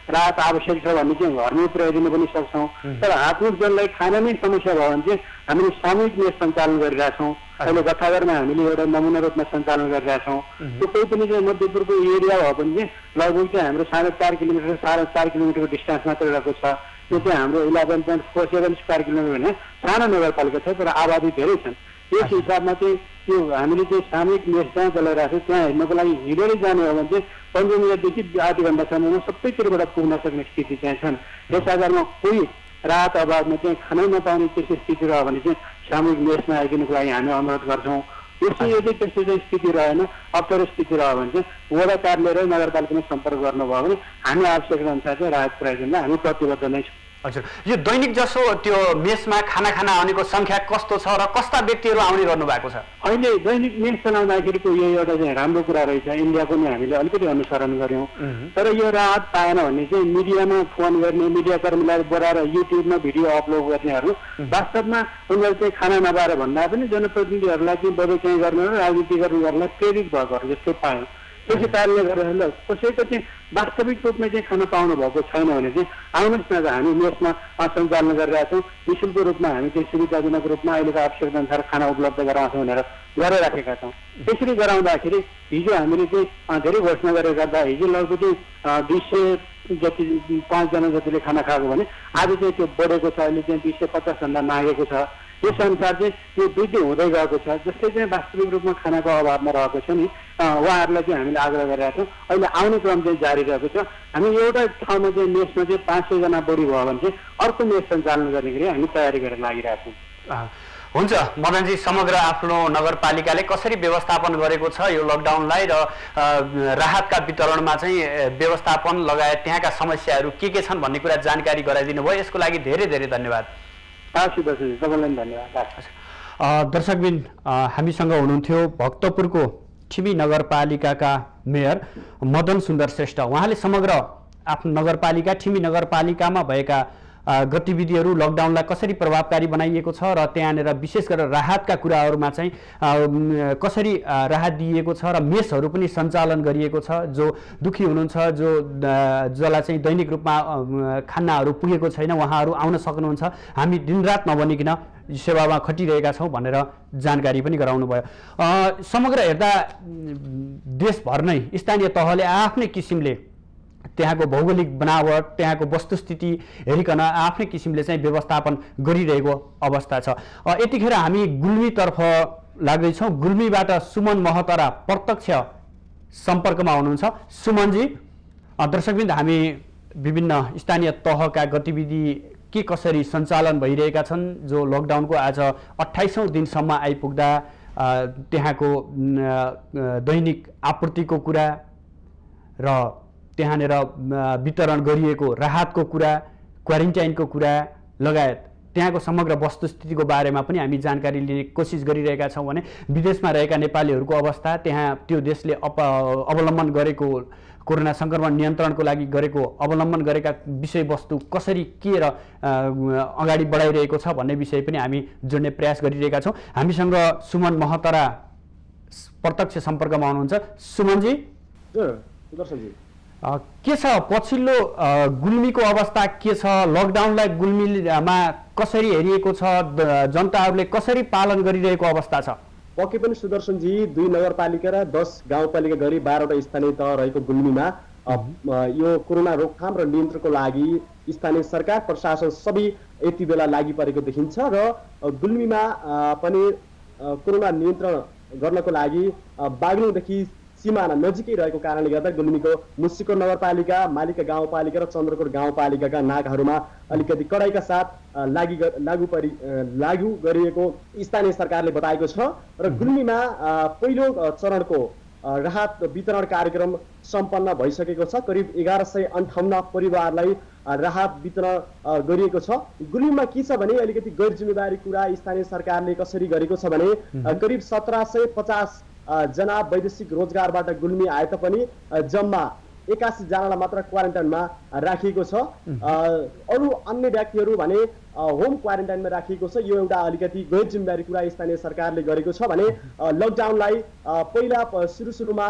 राहत आवश्यक छ भने चाहिँ घरमै पुर्याइदिन पनि सक्छौँ। तर हातमुख जनलाई खाना नै समस्या भयो भने चाहिँ हामीले सामूहिक मेस सञ्चालन गरिरहेछौँ। अहिले गथाघरमा हामीले एउटा नमुना रूपमा सञ्चालन गरिरहेछौँ। त्यो कोही पनि चाहिँ मध्यपुरको एरिया भयो भने चाहिँ लगभग चाहिँ हाम्रो 4.5 किलोमिटर 4.5 किलोमिटरको डिस्टेन्स मात्रै रहेको छ। त्यो चाहिँ हाम्रो 11.47 स्क्वायर किलोमिटर भने सानो नगरपालिका छ, तर आबादी धेरै छन्। त्यस हिसाबमा चाहिँ त्यो हामीले चाहिँ सामूहिक मेस जहाँ चलाइरहेको छ त्यहाँ हेर्नको लागि हिँडेरै जाने हो भने चाहिँ 15 मिनटदेखि आधी घन्टासम्ममा सबैतिरबाट पुग्न सक्ने स्थिति चाहिँ छन्। त्यस आधारमा कोही राहत अभावमा चाहिँ खानै नपाउने त्यस्तो स्थिति रह्यो भने चाहिँ सामूहिक मेसमा आइदिनुको लागि हामी अनुरोध गर्छौँ। यसो यदि त्यस्तो चाहिँ स्थिति रहेन, अप्ठ्यारो स्थिति रह्यो भने चाहिँ वडा कार्यालय र नगरपालिकामा सम्पर्क गर्नुभयो भने हामी आवश्यकता अनुसार चाहिँ राहत पुर्याइदिनलाई हामी प्रतिबद्ध नै छौँ। हजुर, यो दैनिक जसो त्यो मेसमा खाना आउनेको सङ्ख्या कस्तो छ र कस्ता व्यक्तिहरू आउने गर्नु भएको छ? अहिले दैनिक मेस चलाउँदाखेरिको यो एउटा चाहिँ राम्रो कुरा रहेछ। इन्डियाको नि हामीले अलिकति अनुसरण गऱ्यौँ। तर यो राहत पाएन भने चाहिँ मिडियामा फोन गर्ने, मिडियाकर्मीलाई बोलाएर युट्युबमा भिडियो अपलोड गर्नेहरू वास्तवमा उनीहरू चाहिँ खाना नपाएर भन्दा पनि जनप्रतिनिधिहरूलाई चाहिँ बजेटिङ गर्न र राजनीति गर्नेहरूलाई प्रेरित भएकोहरू जस्तो पायौँ। त्यसै कारणले गर्दा कसैको चाहिँ वास्तविक रूपमा चाहिँ खाना पाउनु भएको छैन भने चाहिँ आउनुहोस् न, हामी मेसमा सञ्चालन गरिरहेका छौँ। निःशुल्क रूपमा हामी चाहिँ सुविधाजनक रूपमा अहिलेको आवश्यकता अनुसार खाना उपलब्ध गराउँछौँ भनेर गरिराखेका छौँ। त्यसरी गराउँदाखेरि हिजो हामीले चाहिँ धेरै घोषणा गरेर गर्दा हिजो लगभग चाहिँ 200 जति 5 जना जतिले खाना खाएको भने आज चाहिँ त्यो बढेको छ। अहिले चाहिँ 250 भन्दा नागेको छ। यस अनुसार चाहिँ यो वृद्धि हुँदै गएको छ। जसले चाहिँ वास्तविक रूपमा खानाको अभावमा रहेको छ नि उहाँहरूलाई चाहिँ हामीले आग्रह गरिरहेका छौँ। अहिले आउने क्रम चाहिँ जारी रहेको छ। हामी एउटा ठाउँमा चाहिँ मेसमा चाहिँ 500 जना बढी भयो भने चाहिँ अर्को मेस सञ्चालन गर्ने गरी हामी तयारी गरेर लागिरहेका छौँ। हुन्छ मदनजी, समग्र आफ्नो नगरपालिकाले कसरी व्यवस्थापन गरेको छ यो लकडाउनलाई र राहतका वितरणमा चाहिँ व्यवस्थापन लगायत त्यहाँका समस्याहरू के छन् भन्ने कुरा जानकारी गराइदिनु भयो, यसको लागि धेरै धेरै धन्यवाद। तपाईँलाई धन्यवाद। दर्शकबिन, हामीसँग हुनुहुन्थ्यो भक्तपुरको ठिमी नगरपालिकाका मेयर मदन सुन्दर श्रेष्ठ। उहाँले समग्र आफ्नो नगरपालिका ठिमी नगरपालिकामा भएका गतिविधिहरू लकडाउनलाई कसरी प्रभावकारी बनाइएको छ र त्यहाँनिर विशेष गरेर राहतका कुराहरूमा चाहिँ कसरी राहत दिइएको छ र मेसहरू पनि सञ्चालन गरिएको छ। जो दुखी हुनुहुन्छ, जसलाई चाहिँ दैनिक रूपमा खानाहरू पुगेको छैन, उहाँहरू आउन सक्नुहुन्छ। हामी दिनरात नबनिकन सेवामा खटिरहेका छौँ भनेर जानकारी पनि गराउनु भयो। समग्र हेर्दा देशभर नै स्थानीय तहले आफ्नै किसिमले त्यहाँको भौगोलिक बनावट, त्यहाँको वस्तुस्थिति हेरिकन आफ्नै किसिमले चाहिँ व्यवस्थापन गरिरहेको अवस्था छ। यतिखेर हामी गुल्मीतर्फ लाग्दैछौँ। गुल्मीबाट सुमन महतरा प्रत्यक्ष सम्पर्कमा हुनुहुन्छ। सुमनजी, दर्शकवृन्द, हामी विभिन्न स्थानीय तहका गतिविधि के कसरी सञ्चालन भइरहेका छन्, जो लकडाउनको आज 28औं दिनसम्म आइपुग्दा त्यहाँको दैनिक आपूर्तिको कुरा र त्यहाँनिर वितरण गरिएको राहतको कुरा क्वारेन्टाइनको कुरा लगायत त्यहाँको समग्र वस्तुस्थितिको बारेमा पनि हामी जानकारी लिने कोसिस गरिरहेका छौँ भने विदेशमा रहेका नेपालीहरूको अवस्था, त्यहाँ त्यो देशले अवलम्बन गरेको कोरोना सङ्क्रमण नियन्त्रणको लागि गरेको अवलम्बन गरेका विषयवस्तु कसरी के र अगाडि बढाइरहेको छ भन्ने विषय पनि हामी जोड्ने प्रयास गरिरहेका छौँ। हामीसँग सुमन महतरा प्रत्यक्ष सम्पर्कमा हुनुहुन्छ। सुमनजी, सुदर्शनजी, के छ पछिल्लो गुल्मीको अवस्था के छ? लकडाउनलाई गुल्मीमा कसरी हेरिएको छ? जनताहरूले कसरी पालन गरिरहेको अवस्था छ? पक्कै पनि सुदर्शनजी, 2 नगरपालिका र 10 गाउँपालिका गरी 12वटा स्थानीय तह रहेको गुल्मीमा यो कोरोना रोकथाम र नियन्त्रणको लागि स्थानीय सरकार प्रशासन सबै यति बेला लागि परेको देखिन्छ र गुल्मीमा पनि कोरोना नियन्त्रण गर्नको लागि बागलुङदेखि सीमाना नजिकै रहेको कारणले गर्दा गुल्मीको मुसिकोट नगरपालिका, मालिका गाउँपालिका र चन्द्रकोट गाउँपालिकाका नाकाहरूमा अलिकति कडाइका साथ लागू गरिएको स्थानीय सरकारले बताएको छ र गुल्मीमा पहिलो चरणको राहत वितरण कार्यक्रम सम्पन्न भइसकेको छ। करिब 1158 परिवारलाई राहत वितरण गरिएको छ। गुल्मीमा के छ भने अलिकति गैर जिम्मेवारी कुरा स्थानीय सरकारले कसरी गरेको छ भने करिब 1750 जना वैदेशिक रोजगारबाट गुल्मी आए तापनि जम्मा 81 जनालाई मात्र क्वारेन्टाइनमा राखिएको छ। अरू अन्य व्यक्तिहरू भने होम क्वारेन्टाइनमा राखिएको छ। यो एउटा अलिकति गैर जिम्मेवारी कुरा स्थानीय सरकारले गरेको छ भने लकडाउनलाई पहिला सुरुमा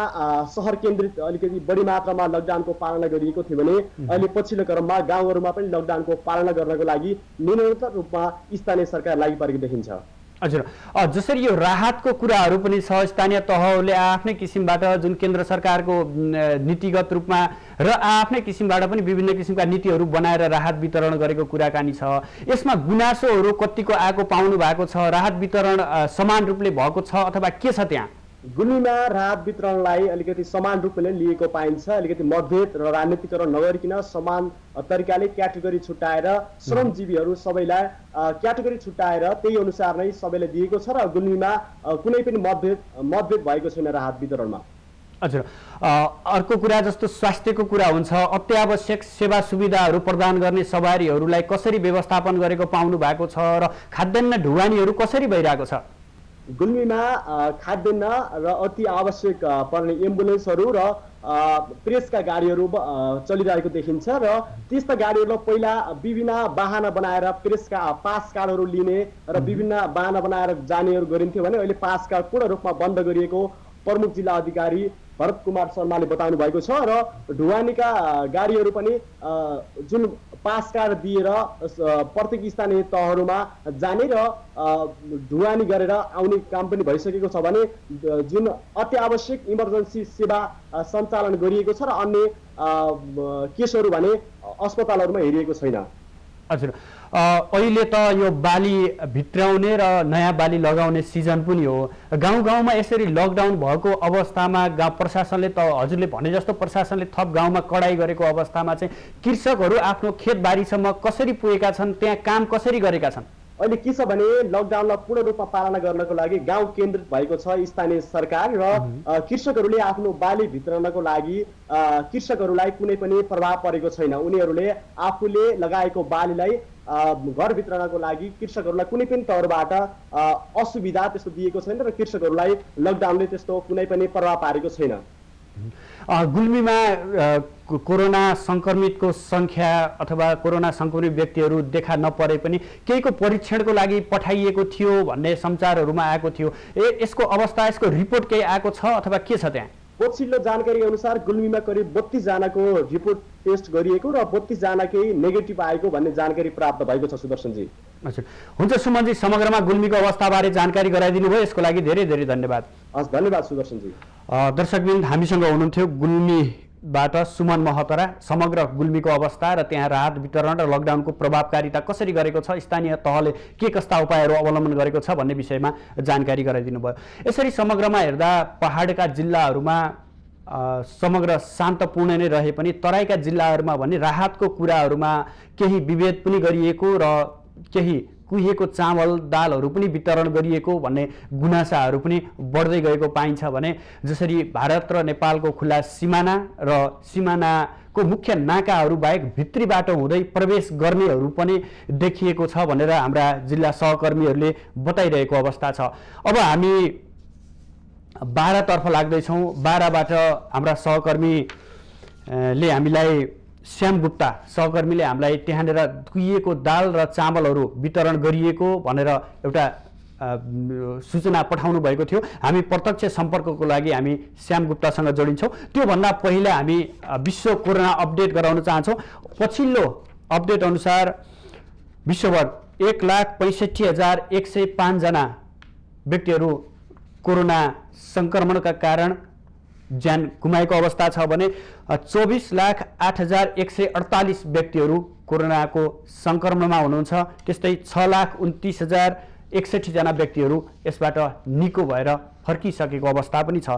सहर केन्द्रित अलिकति बढी मात्रामा लकडाउनको पालना गरिएको थियो भने अहिले पछिल्लो क्रममा गाउँहरूमा पनि लकडाउनको पालना गर्नको लागि निरन्तर रूपमा स्थानीय सरकार लागि परेको देखिन्छ। हजुर, जसरी यो राहतको कुराहरू पनि छ, स्थानीय तहहरूले आफ्नै किसिमबाट जुन केन्द्र सरकारको नीतिगत रूपमा र आफ्नै किसिमबाट पनि विभिन्न किसिमका नीतिहरू बनाएर राहत वितरण गरेको कुराकानी छ। यसमा गुनासोहरू कतिको आएको पाउनु भएको छ? राहत वितरण समान रूपले भएको छ अथवा के छ? त्यहाँ गुल्मीमा राहत वितरणलाई अलिकति समान रूपले लिएको पाइन्छ। अलिकति मतभेद र राजनीतिकरण नगरिकन समान तरिकाले क्याटेगोरी छुट्याएर श्रमजीवीहरू सबैलाई क्याटेगोरी छुट्याएर त्यही अनुसार नै सबैलाई दिएको छ र गुल्मीमा कुनै पनि मतभेद भएको छैन राहत वितरणमा। हजुर, अर्को कुरा जस्तो स्वास्थ्यको कुरा हुन्छ, अत्यावश्यक सेवा सुविधाहरू प्रदान गर्ने सवारीहरूलाई कसरी व्यवस्थापन गरेको पाउनु भएको छ र खाद्यान्न ढुवानीहरू कसरी भइरहेको छ? गुल्मीमा खाद्यान्न र अति आवश्यक पर्ने एम्बुलेन्सहरू र प्रेसका गाडीहरू चलिरहेको देखिन्छ र त्यस्ता गाडीहरूलाई पहिला विभिन्न वाहना बनाएर प्रेसका पास कार्डहरू लिने र विभिन्न वाहना बनाएर जानेहरू गरिन्थ्यो भने अहिले पास कार्ड पूर्ण रूपमा बन्द गरिएको प्रमुख जिल्ला अधिकारी भरत कुमार शर्माले बताउनु भएको छ र ढुवानीका गाडीहरू पनि जुन पास कार्ड दिएर प्रत्येक स्थानीय तहहरूमा जाने र ढुवानी गरेर आउने काम पनि भइसकेको छ भने जुन अत्यावश्यक इमर्जेन्सी सेवा सञ्चालन गरिएको छ र अन्य केसहरू भने अस्पतालहरूमा हेरिएको छैन। हजुर, अहिले त यो बाली भित्राउने र नयाँ बाली लगाउने सिजन पनि हो। गाउँ गाउँमा यसरी लकडाउन भएको अवस्थामा गाउँ प्रशासनले त हजुरले भने जस्तो प्रशासनले थप गाउँमा कडाई गरेको अवस्थामा चाहिँ कृषकहरू आफ्नो खेतबारीसम्म कसरी पुगेका छन्? त्यहाँ काम कसरी गरेका छन्? अहिले के छ भने लकडाउनलाई पूर्ण रूपमा पालना गर्नको लागि गाउँ केन्द्रित भएको छ स्थानीय सरकार र कृषकहरूले आफ्नो बाली भित्रनको लागि कृषकहरूलाई कुनै पनि प्रभाव परेको छैन। उनीहरूले आफूले लगाएको बालीलाई घर भित्रनको लागि कृषकहरूलाई कुनै पनि तौरबाट असुविधा त्यस्तो दिएको छैन र कृषकहरूलाई लकडाउनले त्यस्तो कुनै पनि प्रभाव पारेको छैन। गुल्मीमा कोरोना संक्रमितको संख्या अथवा कोरोना संक्रमित व्यक्तिहरू देखा नपरे पनि केहीको परीक्षणको लागि पठाइएको थियो भन्ने समाचारहरूमा आएको थियो। यसको अवस्था, यसको रिपोर्ट केही आएको छ अथवा के छ? त्यहाँ पछिल्लो जानकारी अनुसार गुल्मीमा करिब 32 जनाको रिपोर्ट टेस्ट गरिएको र 32 जनाकै नेगेटिभ आएको भन्ने जानकारी प्राप्त भएको छ। सुदर्शनजी, हजुर, हुन्छ सुमनजी, समग्रमा गुल्मीको अवस्थाबारे जानकारी गराइदिनु भयो, यसको लागि धेरै धेरै धन्यवाद। हस्, धन्यवाद सुदर्शनजी। दर्शकबिन, हामीसँग हुनुहुन्थ्यो गुल्मीबाट सुमन महतरा। समग्र गुल्मीको अवस्था र त्यहाँ राहत वितरण र लकडाउनको प्रभावकारिता कसरी गरेको छ, स्थानीय तहले के कस्ता उपायहरू अवलम्बन गरेको छ भन्ने विषयमा जानकारी गराइदिनु भयो। यसरी समग्रमा हेर्दा पहाडका जिल्लाहरूमा समग्र शान्तपूर्ण नै रहे पनि तराईका जिल्लाहरूमा भने राहतको कुराहरूमा केही विभेद पनि गरिएको र केही कुहिएको चामल दालहरू पनि वितरण गरिएको भन्ने गुनासाहरू पनि बढ्दै गएको पाइन्छ भने जसरी भारत र नेपालको खुला सिमाना र सिमाना को मुख्य नाकाहरू बाहेक भित्री बाटो हुँदै प्रवेश गर्नेहरू पनि देखिएको छ भनेर हाम्रा जिल्ला सहकर्मीहरूले बताइरहेको अवस्था छ। अब हामी 12 तर्फ लाग्दैछौँ। 12बाट हाम्रा सहकर्मीले हामीलाई श्याम गुप्ता सहकर्मीले हामीलाई त्यहाँनिर कुहिएको दाल र चामलहरू वितरण गरिएको भनेर एउटा सूचना पठाउनु भएको थियो। हामी प्रत्यक्ष सम्पर्कको लागि हामी श्याम गुप्तासँग जोडिन्छौँ। त्योभन्दा पहिला हामी विश्व कोरोना अपडेट गराउन चाहन्छौँ। पछिल्लो अपडेट अनुसार विश्वभर 1,65,105 जना व्यक्तिहरू कोरोना संक्रमणका कारण ज्यान गुमाएको अवस्था छ भने 24,08,148 व्यक्तिहरू कोरोनाको संक्रमणमा हुनुहुन्छ। त्यस्तै 6,29,061 जना व्यक्तिहरू यसबाट निको भएर फर्किसकेको अवस्था पनि छ।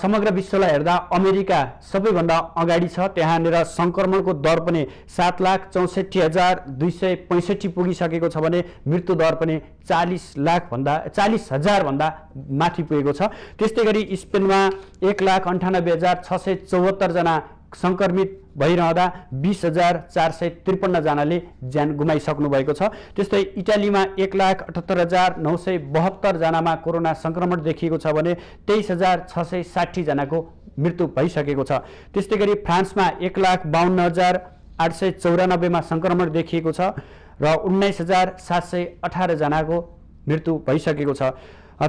समग्र विश्वलाई हेर्दा अमेरिका सबैभन्दा अगाडि छ। त्यहाँनिर संक्रमणको दर पनि 7,64,265 पुगिसकेको छ भने मृत्यु दर पनि 40,000 भन्दा माथि पुगेको छ। त्यस्तै गरी स्पेनमा 1,98,674 जना संक्रमित भइरहँदा 20,453 जनाले ज्यान गुमाइसक्नु भएको छ। त्यस्तै इटालीमा 1,78,972 जनामा कोरोना संक्रमण देखिएको छ भने 23,660 जनाको मृत्यु भइसकेको छ। त्यस्तै गरी फ्रान्समा 1,52,894 मा संक्रमण देखिएको छ र 19,718 जनाको मृत्यु भइसकेको छ।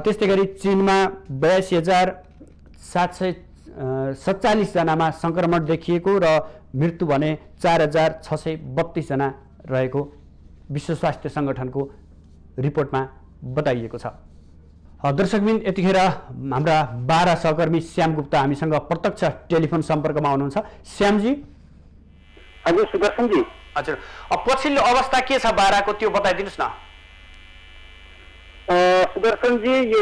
त्यस्तै गरी चीनमा 82,747 जनामा संक्रमण देखिएको र मृत्यु भने 4,632 जना रहेको विश्व स्वास्थ्य संगठनको रिपोर्टमा बताइएको छ। दर्शकबिन, यतिखेर हाम्रा 12 सहकर्मी श्याम गुप्ता हामीसँग प्रत्यक्ष टेलिफोन सम्पर्कमा हुनुहुन्छ। श्यामजी। हजुर सुदर्शनजी। हजुर, पछिल्लो अवस्था के छ 12 को त्यो बताइदिनुहोस् न। सुदर्शनजी, यो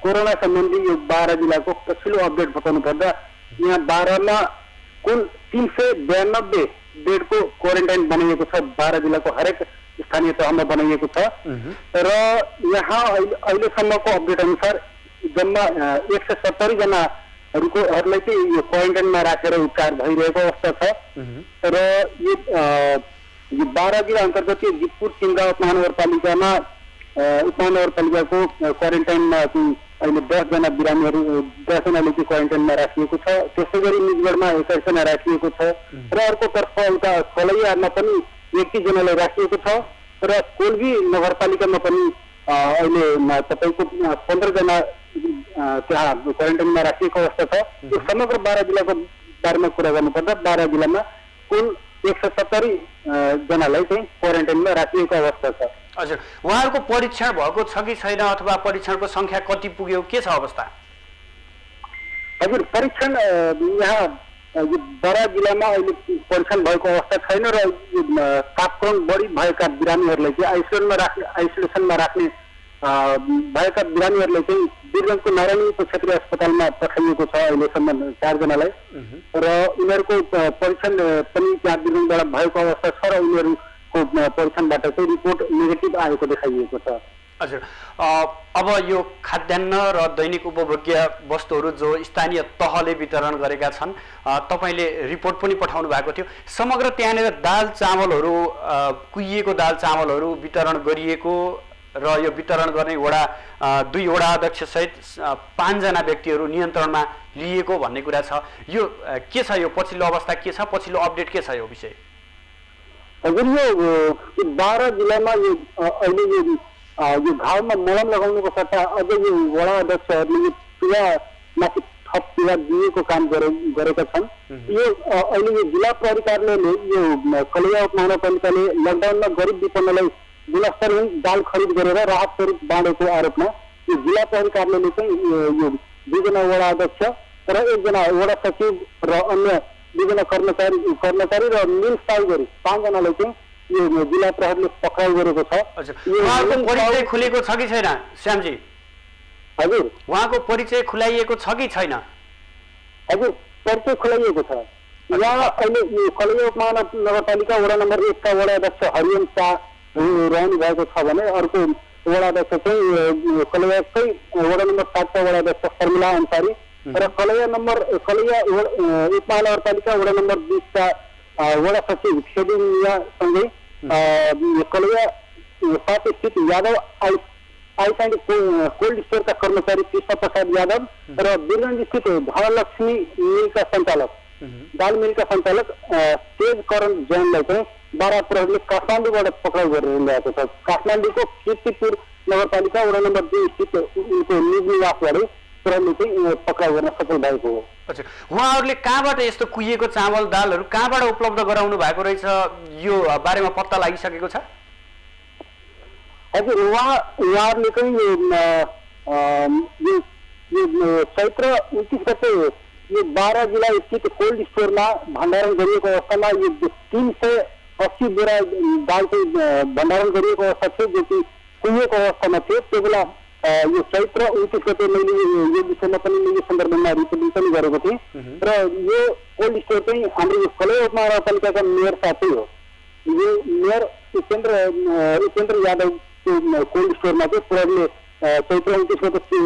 कोरोना सम्बन्धी यो 12 जिल्लाको पछिल्लो अपडेट बताउनु पर्दा यहाँ 12 मा कुल 392 बेडको क्वारेन्टाइन बनाइएको छ। 12 जिल्लाको हरेक स्थानीय तहमा बनाइएको छ र यहाँ अहिलेसम्मको अपडेट अनुसार जम्मा 170 जनाहरूलाई चाहिँ यो क्वारेन्टाइनमा राखेर उपचार भइरहेको अवस्था छ र यो 12 जिल्ला अन्तर्गत जितपुर सिङ्गा उपमहानगरपालिकामा उपमहानगरपालिकाको क्वारेन्टाइनमा अहिले 10 जना बिरामीहरू 10 जनाले चाहिँ क्वारेन्टाइनमा राखिएको छ। त्यस्तै गरी निजगढमा 21 जना राखिएको छ र अर्कोतर्फ उता खलैयामा पनि 21 जनालाई राखिएको छ र कोल्भी नगरपालिकामा पनि अहिले तपाईँको 15 जना त्यहाँ क्वारेन्टाइनमा राखिएको अवस्था छ। यो समग्र 12 जिल्लाको बारेमा कुरा गर्नुपर्दा 12 जिल्लामा कुल 170 जनालाई चाहिँ क्वारेन्टाइनमा राखिएको अवस्था छ। हजुर, उहाँहरूको परीक्षण भएको छ कि छैन अथवा परीक्षणको संख्या कति पुग्यो, के छ अवस्था? हजुर, परीक्षण यहाँ यो 12 जिल्लामा अहिले परीक्षण भएको अवस्था छैन र तापक्रम बढी भएका बिरामीहरूलाई चाहिँ आइसोलेसनमा राख्ने भएका बिरामीहरूलाई चाहिँ वीरगञ्जको नारायणको क्षेत्रीय अस्पतालमा पठाइएको छ अहिलेसम्म 4 जनालाई र उनीहरूको परीक्षण पनि त्यहाँ वीरगञ्जबाट भएको अवस्था छ र उनीहरूको परीक्षणबाट चाहिँ रिपोर्ट नेगेटिभ आएको देखाइएको छ। हजुर, अब यो खाद्यान्न र दैनिक उपभोग्य वस्तुहरू जो स्थानीय तहले वितरण गरेका छन्, तपाईँले रिपोर्ट पनि पठाउनु भएको थियो। समग्र त्यहाँनिर दाल चामलहरू कुहिएको दाल चामलहरू वितरण गरिएको र यो वितरण गर्ने 2 वडा अध्यक्ष सहित 5 जना व्यक्तिहरू नियन्त्रणमा लिएको भन्ने कुरा छ। यो के छ, यो पछिल्लो अवस्था के छ, पछिल्लो अपडेट के छ यो विषय? हजुर, यो 12 जिल्लामा यो अहिले यो घाउमा मलम लगाउनुको सट्टा अझ यो वडा अध्यक्षहरूले पिवामाथि थप पिवा दिएको काम गरेका छन्। यो अहिले यो जिल्ला प्रहरी कार्यालयले यो खलैया उपमहानगरपालिकाले लकडाउनमा गरिब विपन्नलाई गुणस्तरहीन दाल खरिद गरेर राहत स्वरूप बाँडेको आरोपमा यो जिल्ला प्रहरी कार्यालयले चाहिँ यो 2 जना वडा अध्यक्ष र 1 जना वडा सचिव र अन्य 2 जना कर्मचारी र मिलसाई गरी 5 जनालाई चाहिँ यो जिल्ला प्रहरीले पक्राउ गरेको छ। उहाँको परिचय खुलेको छ कि छैन श्यामजी? हजुर, उहाँको परिचय खुलाइएको छ कि छैन? हजुर, परिचय खुलाइएको छ। यहाँ अहिले यो खलैया उपमहानगरपालिका वडा नम्बर 1 का वडा अध्यक्ष हरिओम शाह रहनु भएको छ भने अर्को वडा अध्यक्ष चाहिँ खलैयाकै वडा नम्बर 7 का वडा अध्यक्ष शर्मिला अन्सारी र कलैया एक महानगरपालिका वडा नम्बर 20 का वडा सचिव खेदिङसँगै कलैया 7 स्थित यादव आइसैन्ड कोल्ड स्टोरका कर्मचारी कृष्ण प्रसाद यादव र वीरगञ्ज स्थित धनलक्ष्मी मिलका सञ्चालक दाल मिलका सञ्चालक तेज करण जैनलाई चाहिँ बारा प्रहरीले काठमाडौँबाट पक्राउ गरेर ल्याएको छ। काठमाडौँको कीर्तिपुर नगरपालिका वडा नम्बर 2 स्थित उनको निज निवासबाटै प्रहरीले चाहिँ पक्राउ गर्न सफल भएको हो। अच्छा, उहाँहरूले कहाँबाट यस्तो कुहिएको चामल दालहरू कहाँबाट उपलब्ध गराउनु भएको रहेछ यो बारेमा पत्ता लागिसकेको छ? हजुर, उहाँहरूले चाहिँ यो चैत्र 29 गते यो 12 जिल्ला स्थित कोल्ड स्टोरमा भण्डारण गरिएको अवस्थामा यो 380 बोरा दाल चाहिँ भण्डारण गरिएको अवस्था थियो, जो कि कुहिएको अवस्थामा थियो। त्यो बेला यो चैत्र 29 गते मैले यो विषयमा पनि यो सन्दर्भमा रिपोर्टिङ पनि गरेको थिएँ र यो कोल्ड स्टोर चाहिँ हाम्रो यो कलैया उपमहानगरपालिकाका मेयर साथै हो। यो मेयर उपेन्द्र यादव कोल्ड स्टोरमा चाहिँ प्रहरीले चैत्र 29 गते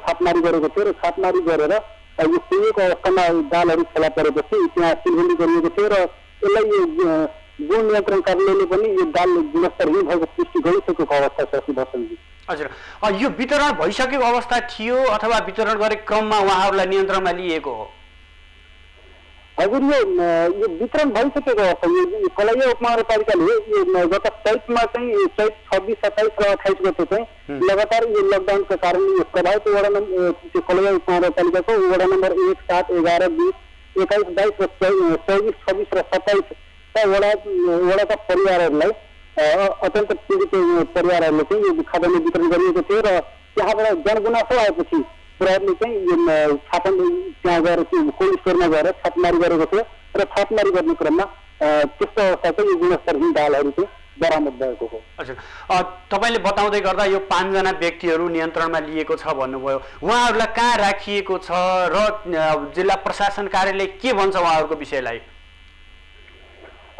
छापमारी गरेको थियो र छापमारी गरेर यो कुहिएको अवस्थामा दालहरू फेला परेपछि त्यहाँ सिलगढी गरिएको थियो र यसलाई यो गुण नियन्त्रण कार्यालयले पनि यो दाल गुणस्तरहीन भएको पुष्टि गरिसकेको अवस्था छ। सुदर्शनजी, हजुर, यो वितरण भइसकेको अवस्था थियो अथवा वितरण गरेको क्रममा उहाँहरूलाई नियन्त्रणमा लिएको हो? हजुर, यो वितरण भइसकेको अवस्था। यो कलैया उपमहानगरपालिकाले यो गत चैतमा चाहिँ चैत 26, 27 र 28 गते चाहिँ लगातार यो लकडाउनका कारण यो प्रभावित वडा नम्बर कलैया उपमहानगरपालिकाको वडा नम्बर 1, 7, 11, 20, 21, 22 र 24, 26 र 27 का वडाका परिवारहरूलाई अत्यन्त पीडित परिवारहरूले चाहिँ यो खाद्यान्न वितरण गरिएको थियो र त्यहाँबाट जनगुनासो आएपछि प्रहरीले चाहिँ यो त्यहाँ गएर कोल्ड स्टोरमा गएर छापमारी गरेको थियो र छापमारी गर्ने क्रममा त्यस्तो अवस्था चाहिँ यो गुणस्तरहीन दालहरू चाहिँ बरामद भएको हो। हजुर, तपाईँले बताउँदै गर्दा यो 5 जना व्यक्तिहरू नियन्त्रणमा लिएको छ भन्नुभयो, उहाँहरूलाई कहाँ राखिएको छ र जिल्ला प्रशासन कार्यालय के भन्छ उहाँहरूको विषयलाई?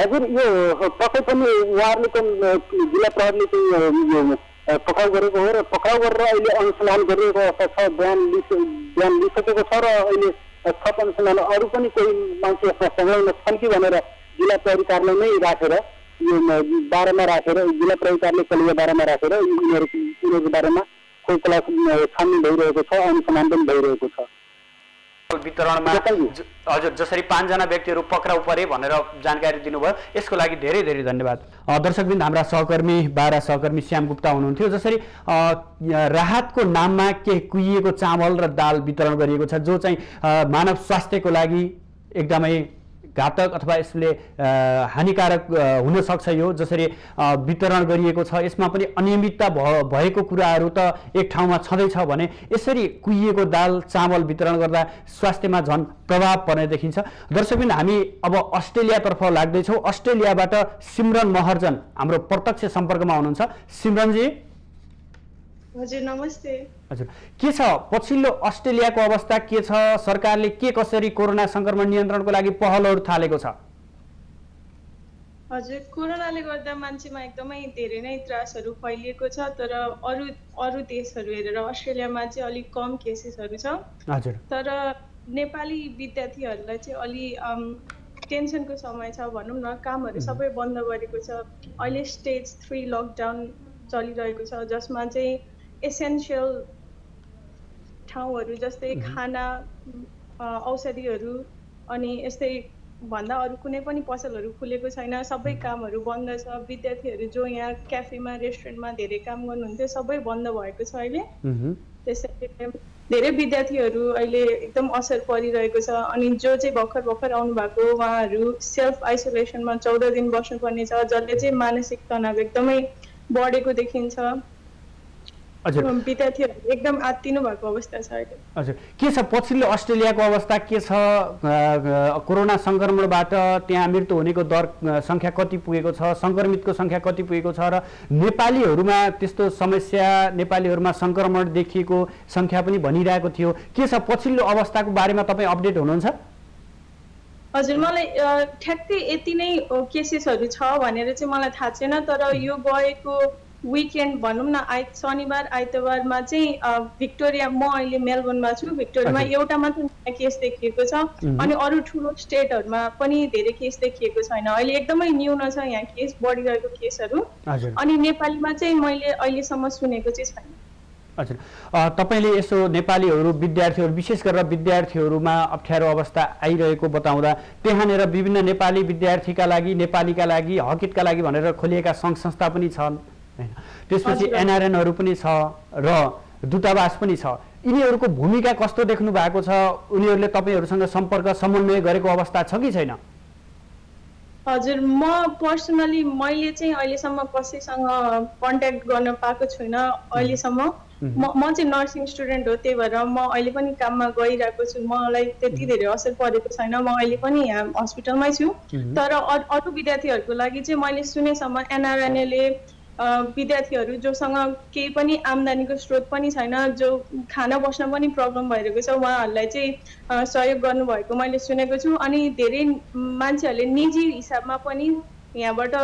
हजुर, यो पक्कै पनि उहाँहरूले जिल्ला प्रहरीले चाहिँ पक्राउ गरेको हो र पक्राउ गरेर अहिले अनुसन्धान गरिरहेको अवस्था छ। बयान लिइसकेको छ र अहिले थप अनुसन्धान अरू पनि कोही मान्छे यसमा संलग्न छन् कि भनेर जिल्ला प्रहरी कार्यालयमै राखेर यो 12मा राखेर जिल्ला प्रहरी कार्यालय कलैया 12मा राखेर यिनीहरूको बारेमा कोही क्लास छानबिन भइरहेको छ, अनुसन्धान पनि भइरहेको छ। वितरणमा हजुर जसरी 5 जना व्यक्तिहरू पक्राउ परे भनेर जानकारी दिनुभयो, यसको लागि धेरै धेरै धन्यवाद। दर्शकवृन्द, हाम्रा सहकर्मी 12 सहकर्मी श्याम गुप्ता हुनुहुन्थ्यो। जसरी राहतको नाममा केही कुहिएको चामल र दाल वितरण गरिएको छ, जो चाहिँ मानव स्वास्थ्यको लागि एकदमै घातक अथवा यसले हानिकारक हुन सक्छ। यो जसरी वितरण गरिएको छ यसमा पनि अनियमितता भएको कुराहरू त एक ठाउँमा छँदैछ भने यसरी कुहिएको दाल चामल वितरण गर्दा स्वास्थ्यमा झन् प्रभाव पर्ने देखिन्छ। दर्शकवृन्द, हामी अब अस्ट्रेलियातर्फ लाग्दैछौँ। अस्ट्रेलियाबाट सिमरन महर्जन हाम्रो प्रत्यक्ष सम्पर्कमा हुनुहुन्छ। सिमरनजी, हजुर नमस्ते। हजुर, के छ पछिल्लो अस्ट्रेलियाको अवस्था के छ? सरकारले के कसरी कोरोना संक्रमण नियन्त्रणको लागि पहलहरू थालेको छ? हजुर, कोरोनाले गर्दा मान्छेमा एकदमै धेरै नै त्रासहरू फैलिएको छ, तर अरू देशहरू हेरेर अस्ट्रेलियामा चाहिँ अलिक कम केसेसहरू छ। हजुर, तर नेपाली विद्यार्थीहरूलाई चाहिँ अलि टेन्सनको समय छ भनौँ न। कामहरू सबै बन्द गरेको छ। अहिले स्टेज 3 लकडाउन चलिरहेको छ, जसमा चाहिँ एसेन्सियल ठाउँहरू जस्तै खाना, औषधिहरू अनि यस्तै भन्दा अरू कुनै पनि पसलहरू खुलेको छैन। सबै कामहरू बन्द छ। विद्यार्थीहरू जो यहाँ क्याफेमा रेस्टुरेन्टमा धेरै काम गर्नुहुन्थ्यो सबै बन्द भएको छ अहिले। त्यसैले धेरै विद्यार्थीहरू अहिले एकदम असर परिरहेको छ। अनि जो चाहिँ भर्खर आउनु भएको उहाँहरू सेल्फ आइसोलेसनमा 14 दिन बस्नुपर्ने छ, जसले चाहिँ मानसिक तनाव एकदमै बढेको देखिन्छ। विद्यार्थीहरू एकदम आत्तिनु भएको अवस्था छ अहिले। हजुर, के छ पछिल्लो अस्ट्रेलियाको अवस्था के छ? कोरोना संक्रमणबाट त्यहाँ मृत्यु हुनेको दर संख्या कति पुगेको छ? संक्रमितको संख्या कति पुगेको छ? र नेपालीहरूमा त्यस्तो समस्या, नेपालीहरूमा संक्रमण देखिएको संख्या पनि भनिरहेको थियो। के छ पछिल्लो अवस्थाको बारेमा तपाईँ अपडेट हुनुहुन्छ? हजुर, मलाई ठ्याक्कै यति नै केसेसहरू छ भनेर चाहिँ मलाई थाहा छैन। तर यो गएको विकेन्ड भनौँ न शनिबार आइतबारमा चाहिँ भिक्टोरिया, म अहिले मेलबर्नमा छु, भिक्टोरियामा एउटा मात्र नयाँ केस देखिएको छ अनि अरू ठुलो स्टेटहरूमा पनि धेरै केस देखिएको छैन। अहिले एकदमै न्यून छ यहाँ केस बढिरहेको केसहरू। अनि नेपालीमा चाहिँ मैले अहिलेसम्म सुनेको चाहिँ छैन। हजुर, तपाईँले यसो नेपालीहरू विद्यार्थीहरू विशेष गरेर विद्यार्थीहरूमा अप्ठ्यारो अवस्था आइरहेको बताउँदा त्यहाँनिर विभिन्न नेपाली विद्यार्थीका लागि, नेपालीका लागि, हकितका लागि भनेर खोलिएका सङ्घ संस्था पनि छन् हैन, त्यसपछि एनआरएनहरू पनि छ र दूतावास पनि छ। यिनीहरूको भूमिका कस्तो देख्नु भएको छ? उनीहरूले तपाईँहरूसँग सम्पर्क समन्वय गरेको अवस्था छ कि छैन? हजुर, म पर्सनली मैले चाहिँ अहिलेसम्म कसैसँग कन्ट्याक्ट गर्न पाएको छुइनँ अहिलेसम्म। म चाहिँ नर्सिङ स्टुडेन्ट हो, त्यही भएर म अहिले पनि काममा गइरहेको छु। मलाई त्यति धेरै असर परेको छैन, म अहिले पनि यहाँ हस्पिटलमै छु। तर अरू विद्यार्थीहरूको लागि चाहिँ मैले सुनेसम्म एनआरएनएले विद्यार्थीहरू जोसँग केही पनि आम्दानीको स्रोत पनि छैन, जो खाना बस्न पनि प्रब्लम भइरहेको छ, उहाँहरूलाई चाहिँ सहयोग गर्नुभएको मैले सुनेको छु। अनि धेरै मान्छेहरूले निजी हिसाबमा पनि यहाँबाट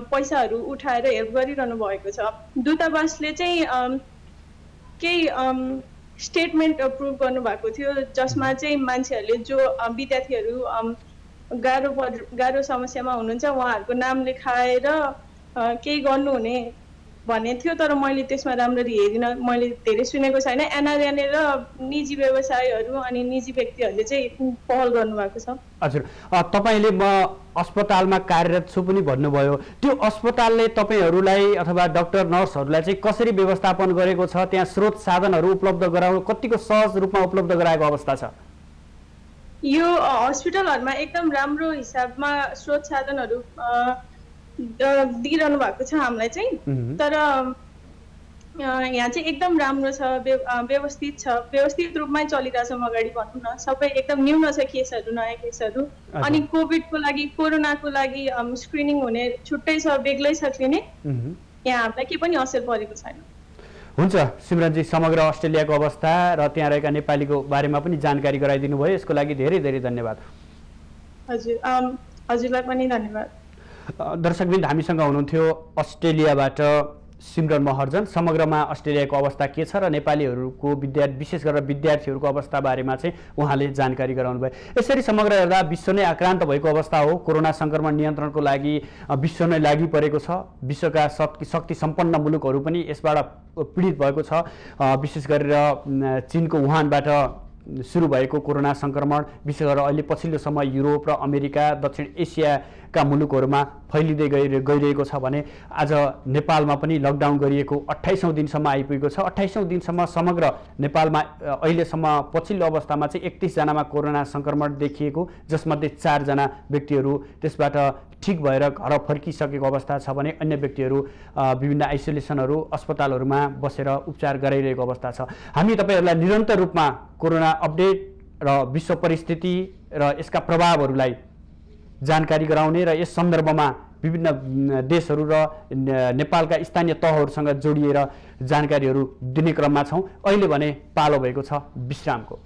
पैसाहरू उठाएर हेल्प गरिरहनु भएको छ। दूतावासले चाहिँ केही स्टेटमेन्ट अप्रुभ गर्नुभएको थियो, जसमा चाहिँ मान्छेहरूले जो विद्यार्थीहरू गाह्रो समस्यामा हुनुहुन्छ उहाँहरूको नाम लेखाएर केही गर्नुहुने भन्ने थियो। तर मैले त्यसमा राम्ररी हेरिनँ, मैले धेरै सुनेको छैन। एनआरएनए र निजी व्यवसायहरू अनि निजी व्यक्तिहरूले चाहिँ पहल गर्नुभएको छ। हजुर, तपाईँले म अस्पतालमा कार्यरत छु पनि भन्नुभयो, त्यो अस्पतालले तपाईँहरूलाई अथवा डाक्टर नर्सहरूलाई चाहिँ कसरी व्यवस्थापन गरेको छ? त्यहाँ स्रोत साधनहरू उपलब्ध गराउनु कतिको सहज रूपमा उपलब्ध गराएको अवस्था छ? यो हस्पिटलहरूमा एकदम राम्रो हिसाबमा स्रोत साधनहरू दिइरहनु भएको छ हामीलाई चाहिँ। तर यहाँ चाहिँ एकदम राम्रो छ, व्यवस्थित छ, व्यवस्थित रूपमै चलिरहेछ अगाडि भनौँ न। सबै एकदम न्यून छ केसहरू, नयाँ केसहरू। अनि कोभिडको लागि, कोरोनाको लागि स्क्रिनिङ हुने छुट्टै छ, बेग्लै छ क्लिनिक। यहाँ हामीलाई केही पनि असर परेको छैन। हुन्छ सिमरनजी, समग्र अस्ट्रेलियाको अवस्था र त्यहाँ रहेका नेपालीको बारेमा पनि जानकारी गराइदिनु भयो, यसको लागि धेरै धेरै धन्यवाद। हजुर, हजुरलाई पनि धन्यवाद। दर्शकवृन्द, हामीसँग हुनुहुन्थ्यो अस्ट्रेलियाबाट सिमरन महर्जन। समग्रमा अस्ट्रेलियाको अवस्था के छ र नेपालीहरूको विशेष गरेर विद्यार्थीहरूको अवस्था बारेमा चाहिँ उहाँले जानकारी गराउनु भयो। यसरी समग्र हेर्दा विश्व नै आक्रान्त भएको अवस्था हो। कोरोना सङ्क्रमण नियन्त्रणको लागि विश्व नै लागि परेको छ। विश्वका शक्ति सम्पन्न मुलुकहरू पनि यसबाट पीडित भएको छ। विशेष गरेर चीनको वुहानबाट सुरु भएको कोरोना सङ्क्रमण विशेष गरेर अहिले पछिल्लो समय युरोप र अमेरिका, दक्षिण एसियाका मुलुकहरूमा फैलिँदै गइरहेको छ भने आज नेपालमा पनि लकडाउन गरिएको 28औं दिनसम्म आइपुगेको छ। 28औं दिनसम्म समग्र नेपालमा अहिलेसम्म पछिल्लो अवस्थामा चाहिँ 31 जनामा कोरोना सङ्क्रमण देखिएको, जसमध्ये 4 जना व्यक्तिहरू त्यसबाट ठिक भएर घर फर्किसकेको अवस्था छ भने अन्य व्यक्तिहरू विभिन्न आइसोलेसनहरू, अस्पतालहरूमा बसेर उपचार गराइरहेको अवस्था छ। हामी तपाईँहरूलाई निरन्तर रूपमा कोरोना अपडेट र विश्व परिस्थिति र यसका प्रभावहरूलाई जानकारी गराउने र यस सन्दर्भमा विभिन्न देशहरू र नेपालका स्थानीय तहहरूसँग जोडिएर जानकारीहरू दिने क्रममा छौँ। अहिले भने पालो भएको छ विश्रामको।